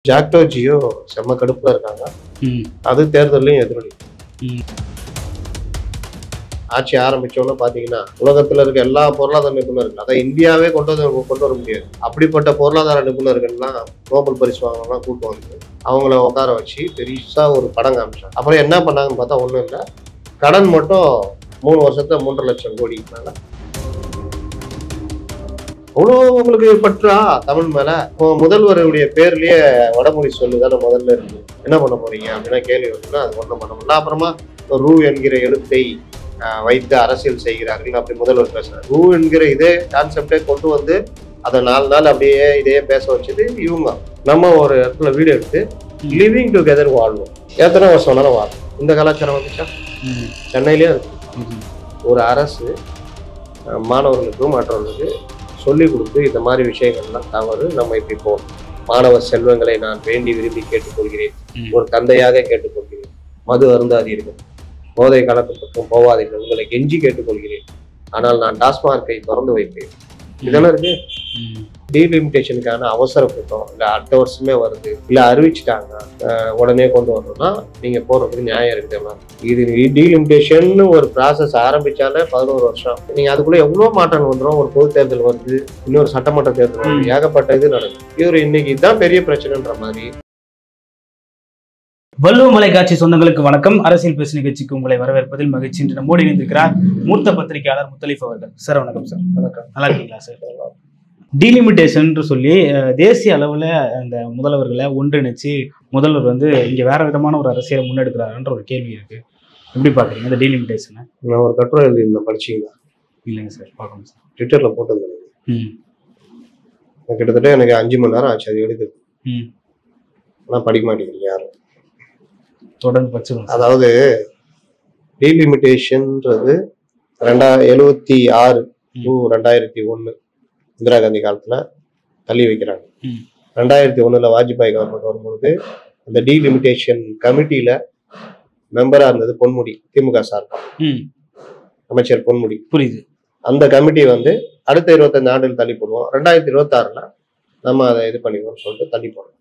ஜாக்டோ ஜியோ செம்ம கடுப்புல இருக்காங்க. அது தேர்தலையும் எதிரொலி. ஆட்சி ஆரம்பிச்சோன்னு பாத்தீங்கன்னா உலகத்துல இருக்க எல்லா பொருளாதார நிபுணர்கள், அதை இந்தியாவே கொண்டு வர முடியாது. அப்படிப்பட்ட பொருளாதார நிபுணர்கள்லாம் நோபல் பரிசு வாங்கலாம் கூட்டு வந்து அவங்கள உட்கார வச்சு பெருசா ஒரு படம் காமிச்சாங்க. அப்புறம் என்ன பண்ணாங்கன்னு பார்த்தா ஒண்ணும் இல்லை, கடன் மட்டும் 3 வருஷத்துல 3.5 லட்சம் கோடி மேல. அவ்வளோ உங்களுக்கு பற்றா தமிழ் மேல? முதல்வருடைய பேர்லயே வடமொழி சொல்லுதானே முதல்ல இருக்கு. என்ன பண்ண போறீங்க அப்படின்னா கேள்வி வருதுன்னா அது ஒன்றும் பண்ண முடியல. அப்புறமா ரூ என்கிற எழுத்தை வைத்து அரசியல் செய்கிறார்கள் அப்படி முதல்வர் பேசுறாரு. ரூ என்கிற இதே கான்செப்டே கொண்டு வந்து அதை 4 நாள் அப்படியே இதே பேச வச்சது இவங்க. நம்ம ஒரு இடத்துல வீடு எடுத்து லிவிங் டுகெதர் வாழ்வோம், எத்தனை வருஷம் வேணாலும் வாழும். இந்த கலாச்சாரம் வந்துச்சா? சென்னையிலேயே இருக்கு. ஒரு அரசு மாணவர்களுக்கு மற்றவர்களுக்கு சொல்லிக் கொடுத்து இந்த மாதிரி விஷயங்கள்லாம் தவறு, நம்ம இப்படி போகணும். மாணவ செல்வங்களை நான் வேண்டி விரும்பி கேட்டுக்கொள்கிறேன், ஒரு தந்தையாக கேட்டுக்கொள்கிறேன். மது அருந்தாதீர்கள், போதை கலக்கத்துக்கும் போவாதீர்கள், உங்களை கெஞ்சி கேட்டுக்கொள்கிறேன். ஆனால் நான் டாஸ்மார்க்கை திறந்து வைப்பேன். இதெல்லாம் இருக்கு. டீலிமிட்டேஷனுக்கான அவசர கூட்டம் இல்லை அடுத்த வருஷமே வருது, இல்லை அறிவிச்சுட்டாங்க உடனே கொண்டு வரணும்னா நீங்க போறதுக்கு நியாயம் இருக்குது. இது டீலிமிட்டேஷன் ஒரு ப்ராசஸ் ஆரம்பிச்சாலே 11 வருஷம். நீங்க அதுக்குள்ள எவ்வளவு மாற்றங்கள் வந்துடும். ஒரு பொது தேர்தல் வருது, இன்னொரு சட்டமன்ற தேர்தல் வருது, ஏகப்பட்ட இது நடக்குது. இவர் இன்னைக்கு இதுதான் பெரிய பிரச்சனைன்ற மாதிரி. வள்ளுவ மலைக்காட்சி சொந்தங்களுக்கு வணக்கம். அரசியல் பேசு நிகழ்ச்சிக்கு உங்களை வரவேற்பதில் மகிழ்ச்சி. இன்று நம்மோடு இணைந்திருக்கிறார் மூத்த பத்திரிகையாளர் முத்தலீஃப் அவர்கள். சார் வணக்கம். சார் வணக்கம். நல்லா இருக்கீங்களா சார்? டீலிமிட்டேஷன் சொல்லி தேசிய அளவுல அந்த முதல்வர்களை ஒன்றிணைச்சு முதல்வர் வந்து இங்க வேற விதமான ஒரு அரசியலை முன்னெடுக்கிறாருன்ற ஒரு கேள்வி இருக்கு. எப்படி பாக்குறீங்க இந்த டீலிமிட்டேஷனை? நான் ஒரு கட்டுரை எழுதியிருந்தேன், படிச்சீங்களா? இல்லைங்க சார், பார்க்கணும் சார். ட்விட்டர்ல போட்டிருந்தேன். கிட்டத்தட்ட எனக்கு 5 மணி நேரம் ஆச்சு அது எடுக்குது. ஆனால் படிக்க மாட்டேங்கிறீங்க யாரும். தொடர்ந்து படிச்சிருக்கோம். அதாவது டீலிமிட்டேஷன்ன்றது 1976 to 2001 இந்திரா காந்தி காலத்துல தள்ளி வைக்கிறாங்க. 2001 வாஜ்பாய் கவர்மெண்ட் வரும்பொழுது அந்த டீலிமிட்டேஷன் கமிட்டியில மெம்பரா இருந்தது பொன்முடி, திமுக சார்பா அமைச்சர் பொன்முடி. புரியுது. அந்த கமிட்டி வந்து அடுத்த 25 ஆண்டுகள் தள்ளி போடுவோம், 2026 நம்ம அதை இது பண்ணிடுவோம்னு சொல்லிட்டு தள்ளி போடுறோம்.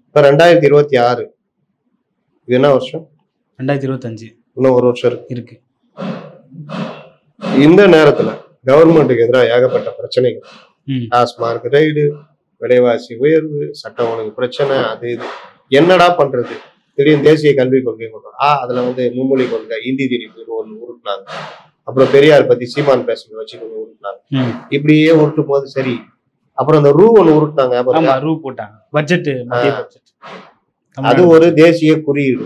இப்ப 2026 இது என்ன வருஷம்? 2025. இன்னும் ஒரு வருஷம் இருக்கு. இந்த நேரத்துல கவர்மெண்ட்டுக்கு எதிராக ஏகப்பட்ட பிரச்சனைகள், டாஸ்மார்க் ரைடு, விலைவாசி உயர்வு, சட்டம் ஒழுங்கு பிரச்சனை, அது இது என்னடா பண்றது? திடீர்னு தேசிய கல்விக் கொள்கை கொண்டோம். அதுல வந்து மும்மொழி கொள்கை, இந்தி திணிப்பு ஒன்று உருட்டினாங்க. அப்புறம் பெரியார் பத்தி சீமான் பேசுறத வச்சு ஒன்று உருட்டினாங்க. இப்படியே உருட்டும் போது சரி, அப்புறம் அந்த ரூ ஒன்று உருட்டினாங்க, ரூ போட்டாங்க. பட்ஜெட் அது ஒரு தேசிய குறியீடு.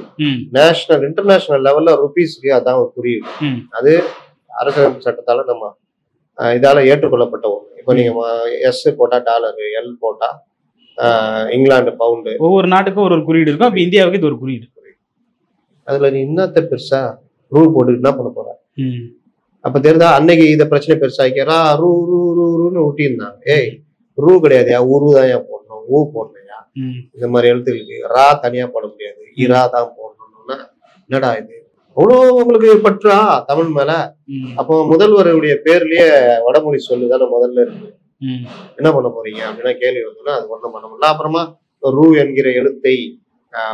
நேஷனல் இன்டர்நேஷனல் லெவல்ல ருபீஸ்க்கு அதான் ஒரு குறியீடு. அது அரசியலமைப்பு சட்டத்தால நம்ம இதால ஏற்றுக்கொள்ளப்பட்ட ஒண்ணு. இப்போ நீங்க எஸ் போட்டா டாலரு, எல் போட்டா இங்கிலாந்து பவுண்டு, ஒவ்வொரு நாட்டுக்கும் ஒரு குறியீடு இருக்கும். அப்ப இந்தியாவுக்கு இது ஒரு குறியீடு. அதுல நீ இன்னத்த பெருசா ரூ போட்டு என்ன பண்ண போற? அப்ப தெரியுதா, அன்னைக்கு இத பிரச்சனை பெருசாக்கிறா ரூ ரூ ரூ ரூன்னு ஊட்டியிருந்தாங்க. ஏய் ரூ கிடையாதுயா, ஊரு தான் போடணும், ஊ போடலையா, இந்த மாதிரி எழுத்துக்களுக்கு ரா தனியா போட முடியாது, இரா தான் போடணும்னா என்னடா இது? அவ்வளோ உங்களுக்கு பற்றா தமிழ் மேல? அப்போ முதல்வருடைய பேர்லயே வடமொழி சொல்லுதானே முதல்ல இருக்கு. என்ன பண்ண போறீங்க அப்படின்னா கேள்வி வருதுன்னா அது ஒன்றும் பண்ண முடியல. அப்புறமா ரூ என்கிற எழுத்தை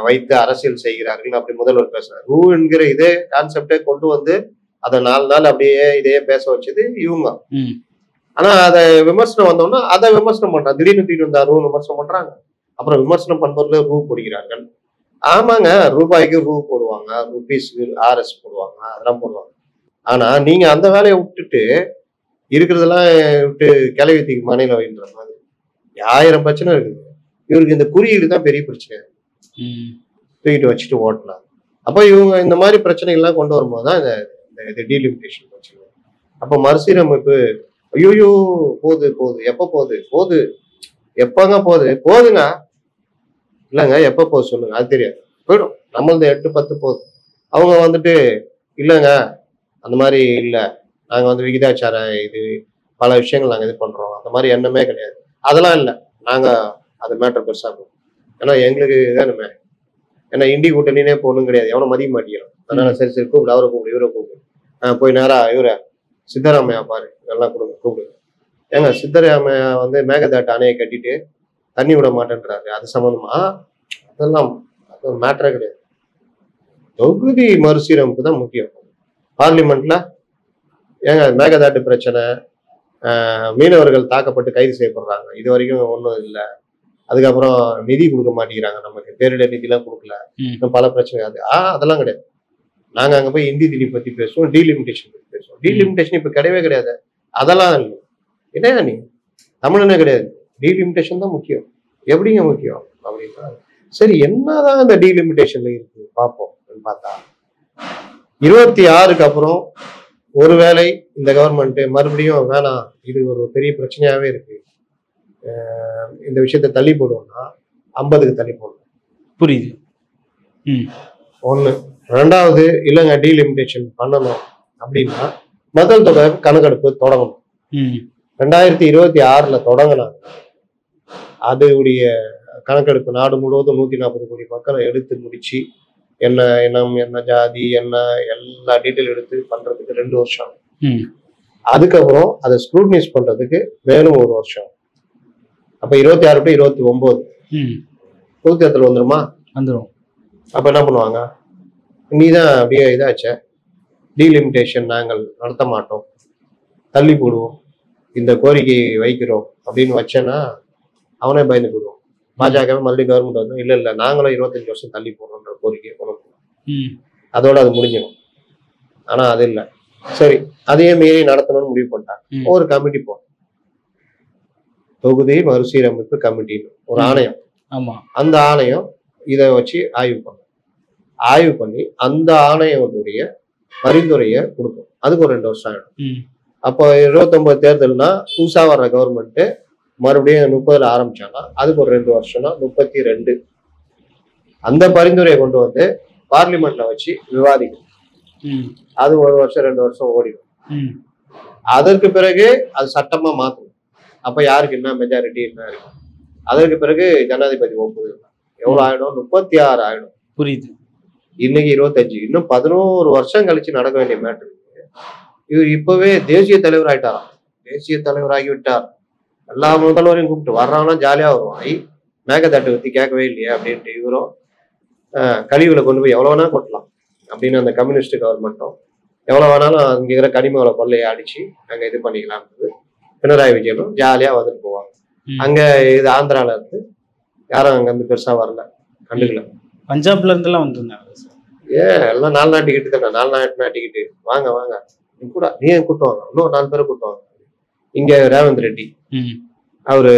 வைத்து அரசியல் செய்கிறார்கள் அப்படி முதல்வர் பேசுறாரு. ரூ என்கிற இதே கான்செப்டே கொண்டு வந்து அதை 4 நாள் அப்படியே இதே பேச வச்சது இவங்க. ஆனா அதை விமர்சனம் வந்தோம்னா அதை விமர்சனம் பண்றாங்க. திடீர்னு தூக்கிட்டு வந்தா ரூ விமர்சனம் பண்றாங்க. அப்புறம் விமர்சனம் பண்பவர்களே ரூ போடுகிறார்கள். ஆமாங்க, ரூபாய்க்கு ரூ போடுவாங்க, ருபீஸ்க்கு RS போடுவாங்க, அதெல்லாம் போடுவாங்க. ஆனா நீங்க அந்த வேலையை விட்டுட்டு இருக்கிறதெல்லாம் விட்டு கிளவித்திக்கு மனையில வைன்ற மாதிரி 1000 பிரச்சனை இருக்குது. இவருக்கு இந்த குறியீடு தான் பெரிய பிரச்சனை, தூக்கிட்டு வச்சுட்டு ஓட்டலாம். அப்போ இவங்க இந்த மாதிரி பிரச்சனைகள்லாம் கொண்டு வரும்போதுதான் இந்த டீலிமிட்டேஷன் பிரச்சனை. அப்போ மறுசீரமைப்பு ஐயோ போகுது எப்ப போகுது எப்பங்க போகுதுங்க இல்லைங்க, எப்போ போகுது சொல்லுங்க, அது தெரியாது, போயிடும். நம்மளது 8-10 போகுது. அவங்க வந்துட்டு இல்லைங்க அந்த மாதிரி இல்லை, நாங்கள் வந்து விகிதாச்சார இது பல விஷயங்கள் நாங்கள் இது பண்ணுறோம், அந்த மாதிரி எண்ணமே கிடையாது, அதெல்லாம் இல்லை, நாங்கள் அது மேட்டர் பெருசாக போகும். ஏன்னா எங்களுக்கு இதானுமே, ஏன்னா இண்டி கூட்டணினே போகணும் கிடையாது, எவனை மதிக்க மாட்டேங்கிறோம். அதனால சரி கூப்பிடு, அவரை கூப்பிடு, இவரை கூப்பிடு, போய் நேராக இவரை சித்தராமையா பாரு, நல்லா கூப்பிடுங்க. ஏங்க சித்தராமையா வந்து மேகதாட்டு அணையை கட்டிட்டு தண்ணி விட மாட்டேன்றாரு, அது சம்மந்தமா அதெல்லாம் அது ஒரு மேட்டரே கிடையாது. தொகுதி மறுசீரமைப்பு தான் முக்கியம். பார்லிமெண்ட்ல ஏங்க மேகதாட்டு பிரச்சனை, மீனவர்கள் தாக்கப்பட்டு கைது செய்யப்படுறாங்க, இது வரைக்கும் ஒன்றும் இல்லை. அதுக்கப்புறம் நிதி கொடுக்க மாட்டேங்கிறாங்க, நமக்கு பேரிடர் நிதிலாம் கொடுக்கல, இன்னும் பல பிரச்சனை. அதெல்லாம் கிடையாது. நாங்க அங்க போய் இந்தி திணி பத்தி பேசுவோம், டீலிமிட்டேஷன் பத்தி பேசுவோம். டீலிமிட்டேஷன் இப்ப கிடையவே கிடையாது. அதெல்லாம் இல்லை. என்னையா நீ தமிழனே கிடையாது, டீலிமிட்டேஷன் தான் முக்கியம். எப்படிங்க முக்கியம் அப்படின்னா, சரி என்னதான் இந்த டீலிமிட்டேஷன்ல இருக்கு பார்ப்போம் பார்த்தா 26க்கு அப்புறம் ஒருவேளை இந்த கவர்மெண்ட் மறுபடியும் வேணாம், இது ஒரு பெரிய பிரச்சனையாவே இருக்கு, இந்த விஷயத்த தள்ளி போடுவோம்னா 50க்கு தள்ளி போடணும். புரியுது. ஒண்ணு. ரெண்டாவது, இல்லைங்க டீலிமிட்டேஷன் பண்ணணும் அப்படின்னா மக்கள் தொகை கணக்கெடுப்பு தொடங்கணும். 2026ல தொடங்கினாங்க. அதோடைய கணக்கெடுப்பு நாடு முழுவதும் 140 கோடி மக்களை எடுத்து முடிச்சு என்ன இனம், என்ன ஜாதி, என்ன எல்லா டீட்டெயில் எடுத்து பண்றதுக்கு 2 வருஷம். அதுக்கப்புறம் அதை ஸ்க்ரூட்னைஸ் பண்றதுக்கு மேலும் 1 வருஷம். அப்ப 26 to 29 பொது தேர்தல் வந்துருமா? வந்துடும். அப்ப என்ன பண்ணுவாங்க, நீதான் அப்படியே இதாச்ச, டீலிமிட்டேஷன் நாங்கள் நடத்த மாட்டோம், தள்ளி போடுவோம், இந்த கோரிக்கை வைக்கிறோம் அப்படின்னு வச்சேன்னா அவனே பயந்து போடுவோம். பாஜக மறுபடியும் கவர்மெண்ட் வந்து இல்ல இல்ல நாங்களும் 25 வருஷம் தள்ளி போடுறோன்ற கோரிக்கையை கொண்டு போவோம், அதோட அது முடிஞ்சிடும். ஆனா அது இல்லை. சரி, அதையே மீறி நடத்தணும்னு முடிவு பண்ணிட்டாங்க. ஒரு கமிட்டி போகும், தொகுதி மறுசீரமைப்பு கமிட்டின்னு ஒரு ஆணையம். அந்த ஆணையம் இதை வச்சு ஆய்வு பண்ணும். ஆய்வு பண்ணி அந்த ஆணையத்துடைய பரிந்துரையை கொடுக்கும். அதுக்கு ஒரு 2 வருஷம் ஆயிடும். அப்போ 29 தேர்தல்னா புதுசா வர்ற கவர்மெண்ட் மறுபடியும் 30ல ஆரம்பிச்சாங்கன்னா அதுக்கு ஒரு 2 வருஷம்னா 32. அந்த பரிந்துரையை கொண்டு வந்து பார்லிமெண்ட்ல வச்சு விவாதிக்கும். அது 1 வருஷம் 2 வருஷம் ஓடிடும். அதற்கு பிறகு அது சட்டமா மாத்தணும். அப்ப யாருக்கு என்ன மெஜாரிட்டி என்ன இருக்கும், அதற்கு பிறகு ஜனாதிபதி ஒப்புதல். எவ்வளவு ஆயிடும்? 36 ஆயிடும். புரியுது. இன்னைக்கு 25, இன்னும் 11 வருஷம் கழிச்சு நடக்க வேண்டிய மேட்டர். இவர் இப்பவே தேசிய தலைவர் ஆயிட்டாராம். தேசிய தலைவர் ஆகிவிட்டார். எல்லா முதல்வரையும் கூப்பிட்டு வர்றாங்கன்னா ஜாலியா வருவான். மேகதாட்டை பத்தி கேட்கவே இல்லையா அப்படின்ட்டு இவரும் கழிவுல கொண்டு போய் எவ்வளவு வேணா கொட்டலாம் அப்படின்னு அந்த கம்யூனிஸ்ட் கவர்மெண்ட்டும் எவ்வளவு வேணாலும் அங்க இருக்கிற கனிமவள கொள்ளையை அடிச்சு அங்க இது பண்ணிக்கலாம்ன்றது பினராயி விஜயனும் ஜாலியா வந்துட்டு போவாங்க. அங்க இது ஆந்திரால இருந்து யாரும் அங்க இருந்து பெருசா வரல, கண்டுக்கல. பஞ்சாப்ல இருந்து எல்லாம் வந்துருந்தாங்க. எல்லாம் 4 நாள் டிக்கெட்டு தானே, 4 நாள் டிக்கெட்டு, வாங்க வாங்க கூட நீ கூட்டுவாங்க, இன்னும் 4 பேரை கூட்டுவாங்க. இங்க ரேவந்த் ரெட்டி அவரு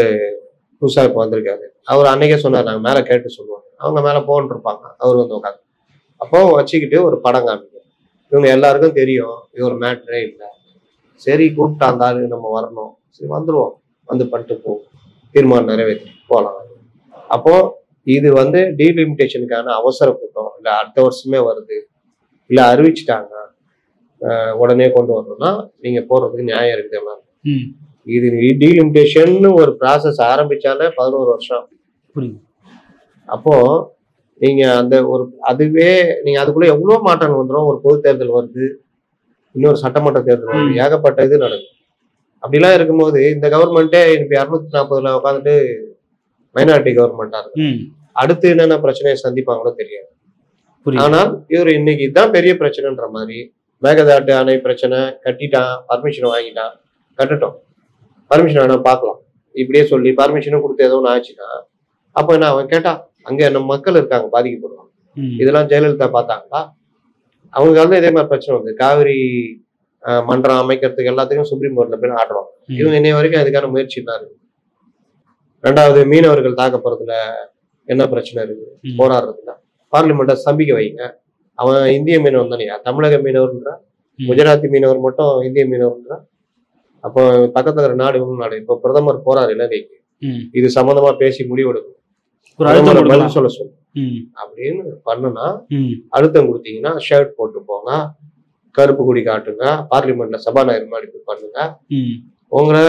புதுசா இப்ப வந்திருக்காரு. அவர் அன்னைக்கே சொன்னார், நாங்க மேல கேட்டு சொல்லுவாங்க. அவங்க மேல போன் இருப்பாங்க, அவர் வந்து உட்காந்து அப்போ வச்சுக்கிட்டு ஒரு படம் காமிக்கும். இவங்க எல்லாருக்கும் தெரியும் இது ஒரு மேட்டரே இல்லை. சரி கூப்பிட்டா அந்த ஆளு நம்ம வரணும், சரி வந்துருவோம், வந்து பண்ணிட்டு போவோம், தீர்மானம் நிறைவேற்றி போகலாம். அப்போ இது வந்து டீலிமிட்டேஷனுக்கான அவசர கூட்டம் இல்லை, அடுத்த வருஷமே வருது, இல்லை அறிவிச்சுட்டாங்க உடனே கொண்டு வரணும்னா நீங்க போறதுக்கு நியாயம் இருக்குது. எல்லாம் இது டீலிமிட்டேஷன் ஒரு ப்ராசஸ் ஆரம்பிச்சாலே 11 வருஷம். அப்போ நீங்க அந்த ஒரு அதுவே நீங்க அதுக்குள்ள எவ்வளவு மாற்றங்கள் வந்துடும். ஒரு பொது தேர்தல் வருது, இன்னொரு சட்டமன்ற தேர்தல் வருது, ஏகப்பட்ட இது நடக்கும். அப்படிலாம் இருக்கும்போது இந்த கவர்மெண்ட்டே இப்ப 240ல உட்காந்துட்டு மைனாரிட்டி கவர்மெண்டா இருக்கு. அடுத்து என்னென்ன பிரச்சனையை சந்திப்பாங்களோ தெரியாது. ஆனால் இவர் இன்னைக்கு இதுதான் பெரிய பிரச்சனைன்ற மாதிரி மேகதாட்டு அணை பிரச்சனை கட்டிட்டான், பர்மிஷன் வாங்கிட்டான், கட்டட்டும், பர்மிஷன் வேணா பார்க்கலாம் இப்படியே சொல்லி பர்மிஷனும் கொடுத்து ஏதோ ஒன்று ஆச்சுன்னா அப்போ என்ன அவன் கேட்டா அங்க நம்ம மக்கள் இருக்காங்க பாதிக்கப்படுவாங்க. இதெல்லாம் ஜெயலலிதா பார்த்தாங்களா? அவங்க வந்து இதே மாதிரி பிரச்சனை வந்து காவிரி மன்றம் அமைக்கிறதுக்கு எல்லாத்துக்கும் சுப்ரீம் கோர்ட்ல போய் ஆடுறோம். இவங்க இன்னைய வரைக்கும் அதுக்கான முயற்சி தான் இருக்கு. 2வது, மீனவர்கள் தாக்கப்படுறதுல என்ன பிரச்சனை இருக்கு, போராடுறதுல பார்லிமெண்ட்டை ஸ்தம்பிக்க வைங்க. அவன் இந்திய மீனவர் தானே, தமிழக மீனவர்ன்ற, குஜராத்தி மீனவர் மட்டும் இந்திய மீனவர்ன்ற. அப்போ பக்கத்துல இருக்கிற நாடு இவங்க நாடு. இப்போ பிரதமர் போறாரு இலங்கைக்கு, இது சம்பந்தமா பேசி முடிவெடுக்கும், பதில் சொல்ல சொல்லு அப்படின்னு பண்ணுனா அழுத்தம் கொடுத்தீங்கன்னா ஷர்ட் போட்டு போங்க, கருப்பு கொடி காட்டுங்க, பார்லிமெண்ட்ல சபாநாயகர் மாதிரி பண்ணுங்க, உங்களை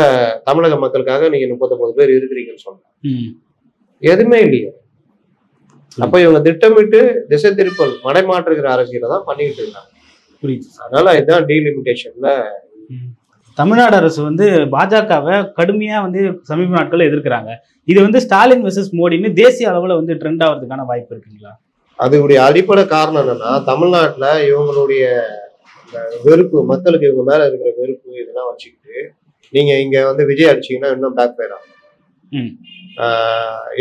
தமிழக மக்களுக்காக நீங்க 39 பேர் இருக்கிறீங்கன்னு சொன்னாங்க. எதுவுமே இல்லையே. அப்ப இவங்க திட்டமிட்டு திசை திருப்பல் மடைமாற்றுகிற அரசியலை தான் பண்ணிட்டு இருக்காங்க. அதனால இதுதான் டீலிமிட்டேஷன்ல தமிழ்நாடு அரசு வந்து பாஜகவை கடுமையா வந்து சமீப நாட்கள் எதிர்க்கிறாங்க. இது வந்து ஸ்டாலின் வெர்சஸ் மோடின்னு தேசிய அளவுல வந்து ட்ரெண்ட் ஆகிறதுக்கான வாய்ப்பு இருக்குங்களா? அதுடைய அடிப்படை காரணம் என்னன்னா, தமிழ்நாட்டுல இவங்களுடைய வெறுப்பு, மக்களுக்கு இவங்க மேல இருக்கிற வெறுப்பு இதெல்லாம் வச்சுக்கிட்டு நீங்க இங்க வந்து விஜய் அடிச்சீங்கன்னா இன்னும் பேக் ஃபயர் ஆகும்.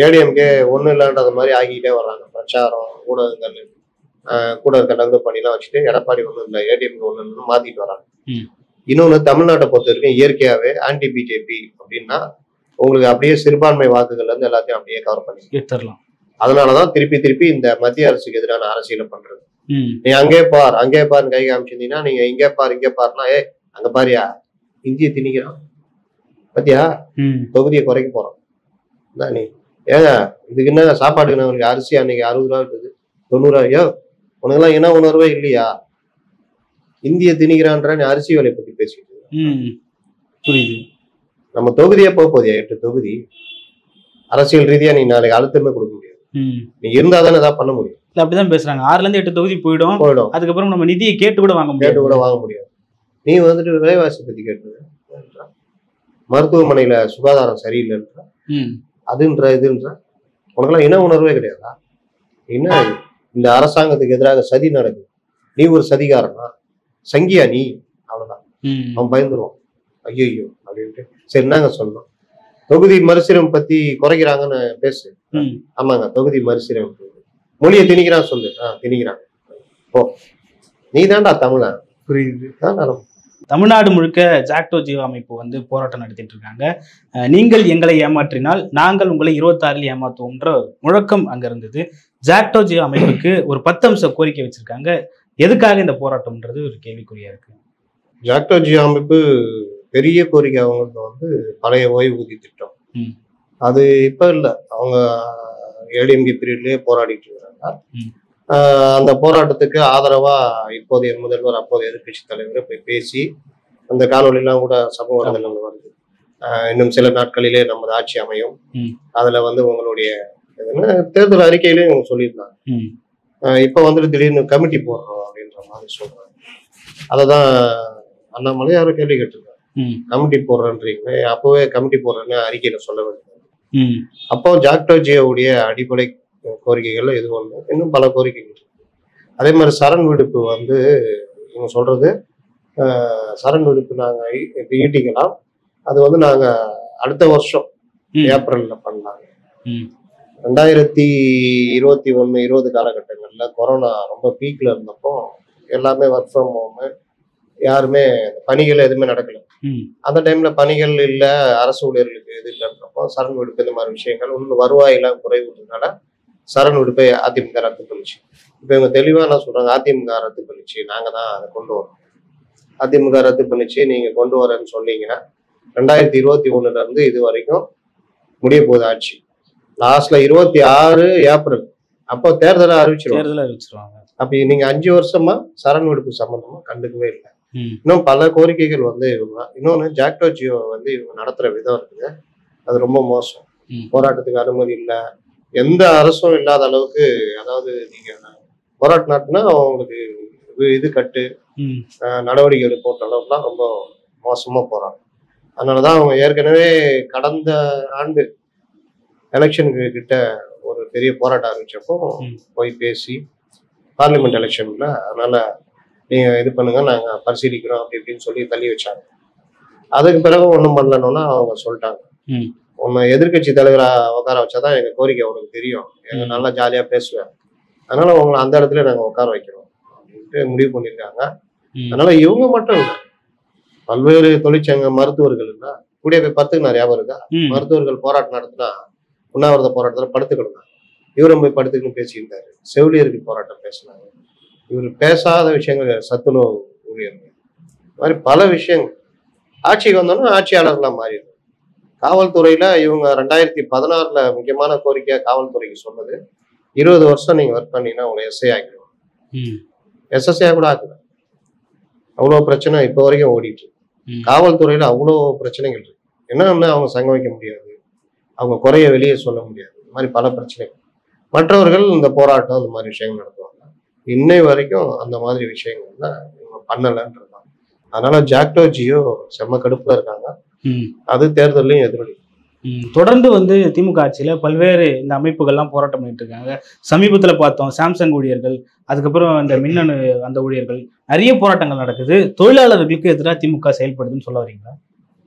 ஏடிஎம்கே ஒன்றும் இல்லைன்றது மாதிரி ஆகிக்கிட்டே வர்றாங்க. பிரச்சாரம், ஊடகங்கள் கூட இருக்க நகர பணிலாம் வச்சுட்டு எடப்பாடி ஒன்றும் இல்லை, ஏடிஎம்கே ஒன்றும் இல்லைன்னு மாத்திட்டு வராங்க. இன்னொன்று, தமிழ்நாட்டை பொறுத்த வரைக்கும் இயற்கையாகவே ஆன்டி பிஜேபி அப்படின்னா உங்களுக்கு அப்படியே சிறுபான்மை வாக்குகள் வந்து எல்லாத்தையும் அப்படியே கவர் பண்ணி தரலாம். அதனாலதான் திருப்பி திருப்பி இந்த மத்திய அரசுக்கு எதிரான அரசியலை பண்றது. நீ அங்கே பாருன்னு கை காமிச்சிருந்தீங்கன்னா, நீங்க இங்கே பாருன்னா அங்க பாரியா இந்திய திணிக்கிறான் பத்தியா, தொகுதியை குறைக்க போறோம். நீ ஏங்க இதுக்கு என்ன சாப்பாடுக்கு நம்மளுக்கு அரிசி அன்னைக்கு 60 ரூபா இருக்குது, 90 ரூபாயோ, உனக்கெல்லாம் என்ன உணர்வே இல்லையா? இந்திய திணிக்கிறான்ற நீ அரிசி விலை பத்தி பேசிட்டு புரியுது. நம்ம தொகுதியே போகுதியா? 8 தொகுதி அரசியல் ரீதியா நீ நாளைக்கு அழுத்தமே கொடுக்க முடியாது. நீ இருந்தா தானே ஏதாவது பண்ண முடியும். அப்படிதான் பேசுறாங்க. 6ல இருந்து 8 தொகுதி போயிடும். அதுக்கப்புறம் நம்ம நிதியை கேட்டு கூட வாங்க முடியாது. நீ வந்துட்டு விலைவாசி பத்தி கேட்டு மருத்துவமனையில சுகாதாரம் சரியில்லைன்ற அதுன்ற இதுன்ற உனக்கெல்லாம் இன உணர்வே கிடையாதா? என்ன இந்த அரசாங்கத்துக்கு எதிராக சதி நடக்குது, நீ ஒரு சதிகாரனா, சங்கியா நீ? அவ்வளவுதான். அவன் பயந்துருவான், ஐயோ அப்படின்ட்டு. சரி, என்னங்க சொல்லணும், தொகுதி மறுசீரமைப்பு பத்தி குறைக்கிறாங்கன்னு பேசு. ஆமாங்க, தொகுதி மறுசீரமைப்பு மொழியை திணிக்கிறான் சொல்லு. திணிக்கிறான். ஓ, நீ தான்டா தமிழன். புரியுது. தமிழ்நாடு முழுக்க ஜாக்டோ ஜியோ அமைப்பு வந்து போராட்டம் நடத்திட்டு இருக்காங்க. நீங்கள் எங்களை ஏமாற்றினால் நாங்கள் உங்களை 26ல் ஏமாத்துவோம்ன்ற முழக்கம் அங்க இருந்தது. ஜாக்டோ ஜியோ அமைப்புக்கு ஒரு 10 அம்ச கோரிக்கை வச்சிருக்காங்க. எதுக்காக இந்த போராட்டம்ன்றது ஒரு கேள்விக்குறியா இருக்கு. ஜாக்டோ ஜியோ அமைப்பு பெரிய கோரிக்கை அவங்களுக்கு வந்து பழைய ஓய்வூதிய திட்டம். அது இப்ப இல்லை, அவங்க ஏடிஎம்கே பீரியட்லயே போராடிட்டு இருக்கிறாங்க. அந்த போராட்டத்துக்கு ஆதரவா இப்போதைய முதல்வர் அப்போதைய எதிர்கட்சி தலைவரை போய் பேசி அந்த காணொலியெல்லாம் கூட சமூக வலைதளங்கள் வருது. இன்னும் சில நாட்களிலே நமது ஆட்சி அமையும், அதுல வந்து உங்களுடைய தேர்தல் அறிக்கையிலேயே இவங்க சொல்லியிருந்தாங்க. இப்ப வந்துட்டு திடீர்னு கமிட்டி போடுறோம் அப்படின்ற மாதிரி சொல்றாங்க. அததான் அண்ணாமலை யாரும் கேள்வி கேட்டிருக்காங்க, கமிட்டி போடுறேன்றீங்களே, அப்பவே கமிட்டி போடுறேன்னு அறிக்கையில சொல்ல வேண்டியது. அப்போ ஜாக்டோ ஜியோவுடைய அடிப்படை கோரிக்கைகள்ல இது ஒண்ணு, இன்னும் பல கோரிக்கைகள் இருக்கு. அதே மாதிரி சரண் விடுப்பு வந்து இவங்க சொல்றது, சரண் விடுப்பு நாங்க ஈட்டிக்கலாம், அது வந்து நாங்க அடுத்த வருஷம் ஏப்ரல்ல பண்ணாங்க. 2021-20 காலகட்டங்கள்ல கொரோனா ரொம்ப பீக்ல இருந்தப்போ எல்லாமே ஒர்க் ஃப்ரம் ஹோம், யாருமே பணிகள் எதுவுமே நடக்கல. அந்த டைம்ல பணிகள் இல்ல, அரசு ஊழியர்களுக்கு இது இல்லைன்றப்போ சரண் விடுப்பு இந்த மாதிரி விஷயங்கள் இன்னும் வருவாயெல்லாம் குறைவுனால சரண் விடுப்பை அதிமுக ரத்து பண்ணிச்சு. இப்ப இவங்க தெளிவா என்ன சொல்றாங்க, அதிமுக ரத்து பண்ணிச்சு, நாங்க தான் அதை கொண்டு வரோம். அதிமுக ரத்து பண்ணிச்சு, நீங்க கொண்டு வரேன்னு சொன்னீங்கன்னா 2021 இருந்து இது வரைக்கும் முடிய போகுது ஆட்சி. லாஸ்ட்ல 26 ஏப்ரல் அப்போ தேர்தலை அறிவிச்சிருவாங்க. அப்ப நீங்க 5 வருஷமா சரண் விடுப்பு சம்பந்தமா கண்டுக்கவே இல்லை. இன்னும் பல கோரிக்கைகள் வந்து இவங்க, இன்னொன்னு ஜாக்டோ ஜியோ வந்து இவங்க நடத்துற விதம் இருக்குங்க, அது ரொம்ப மோசம். போராட்டத்துக்கு அனுமதி இல்லை, எந்த அரசும் இல்லாத அளவுக்கு. அதாவது நீங்க போராட்டம் நடத்தினா அவங்களுக்கு இது கட்டு நடவடிக்கை போட்ட அளவுக்குலாம் ரொம்ப மோசமா போறாங்க. அதனாலதான் அவங்க ஏற்கனவே கடந்த ஆண்டு எலெக்ஷனுக்கு கிட்ட ஒரு பெரிய போராட்டம் அறிவிச்சப்போ போய் பேசி பார்லிமெண்ட் எலெக்ஷன்ல, அதனால நீங்க இது பண்ணுங்க, நாங்க பரிசீலிக்கிறோம் அப்படி இப்படின்னு சொல்லி தள்ளி வச்சாங்க. அதுக்கு பிறகு ஒன்றும் பண்ணலன்னா அவங்க சொல்லிட்டாங்க, உன்னை எதிர்கட்சி தலைவரா உட்கார வச்சாதான் எங்க கோரிக்கை உனக்கு தெரியும், எங்க நல்லா ஜாலியா பேசுவேன், அதனால உங்களை அந்த இடத்துல நாங்க உட்கார வைக்கிறோம் அப்படின்ட்டு முடிவு பண்ணியிருக்காங்க. அதனால இவங்க மட்டும் இல்லை, பல்வேறு தொழிற்சங்க மருத்துவர்கள்னா கூடிய போய் படுத்துக்கினா ஞாபகம் இருக்கா? மருத்துவர்கள் போராட்டம் நடத்தினா உண்ணாவிரத போராட்டத்துல படுத்துக்கிடுங்க, இவரும் போய் படுத்துக்கணும் பேசியிருந்தாரு. செவிலியருக்கு போராட்டம் பேசினாங்க, இவர் பேசாத விஷயங்கள், சத்துணவு ஊழியர்கள், இந்த மாதிரி பல விஷயங்கள். ஆட்சிக்கு வந்தோம்னா ஆட்சியாளர்களா மாறிடும். காவல்துறையில இவங்க 2016 முக்கியமான கோரிக்கையா காவல்துறைக்கு சொன்னது, 20 வருஷம் நீங்க ஒர்க் பண்ணீங்கன்னா உங்களை எஸ்ஐ ஆக்கிடுவோம். எஸ்எஸ்ஐ கூட ஆக்குது. அவ்வளவு பிரச்சனை இப்ப வரைக்கும் ஓடிட்டு இருக்கு. காவல்துறையில அவ்வளவு பிரச்சனைகள் இருக்கு. என்னன்னு அவங்க சங்கம் வைக்க முடியாது, அவங்க குறைய வெளியே சொல்ல முடியாது, இந்த மாதிரி பல பிரச்சனைகள். மற்றவர்கள் இந்த போராட்டம் இந்த மாதிரி விஷயங்கள் நடத்துவாங்க. இன்னை வரைக்கும் அந்த மாதிரி விஷயங்கள்லாம் இவங்க பண்ணலன்றதுதான். அதனால ஜாக்டோ ஜியோ செம்ம கடுப்புல இருக்காங்க. அது தேர்தலையும் எதிரொலி. தொடர்ந்து வந்து திமுக ஆட்சியில பல்வேறு இந்த அமைப்புகள்லாம் போராட்டம் பண்ணிட்டு இருக்காங்க. சமீபத்துல பார்த்தோம் சாம்சங் ஊழியர்கள், அதுக்கப்புறம் இந்த மின்னணு அந்த ஊழியர்கள், நிறைய போராட்டங்கள் நடக்குது. தொழிலாளர்களுக்கு எதிராக திமுக செயல்படுதுன்னு சொல்ல வரீங்களா?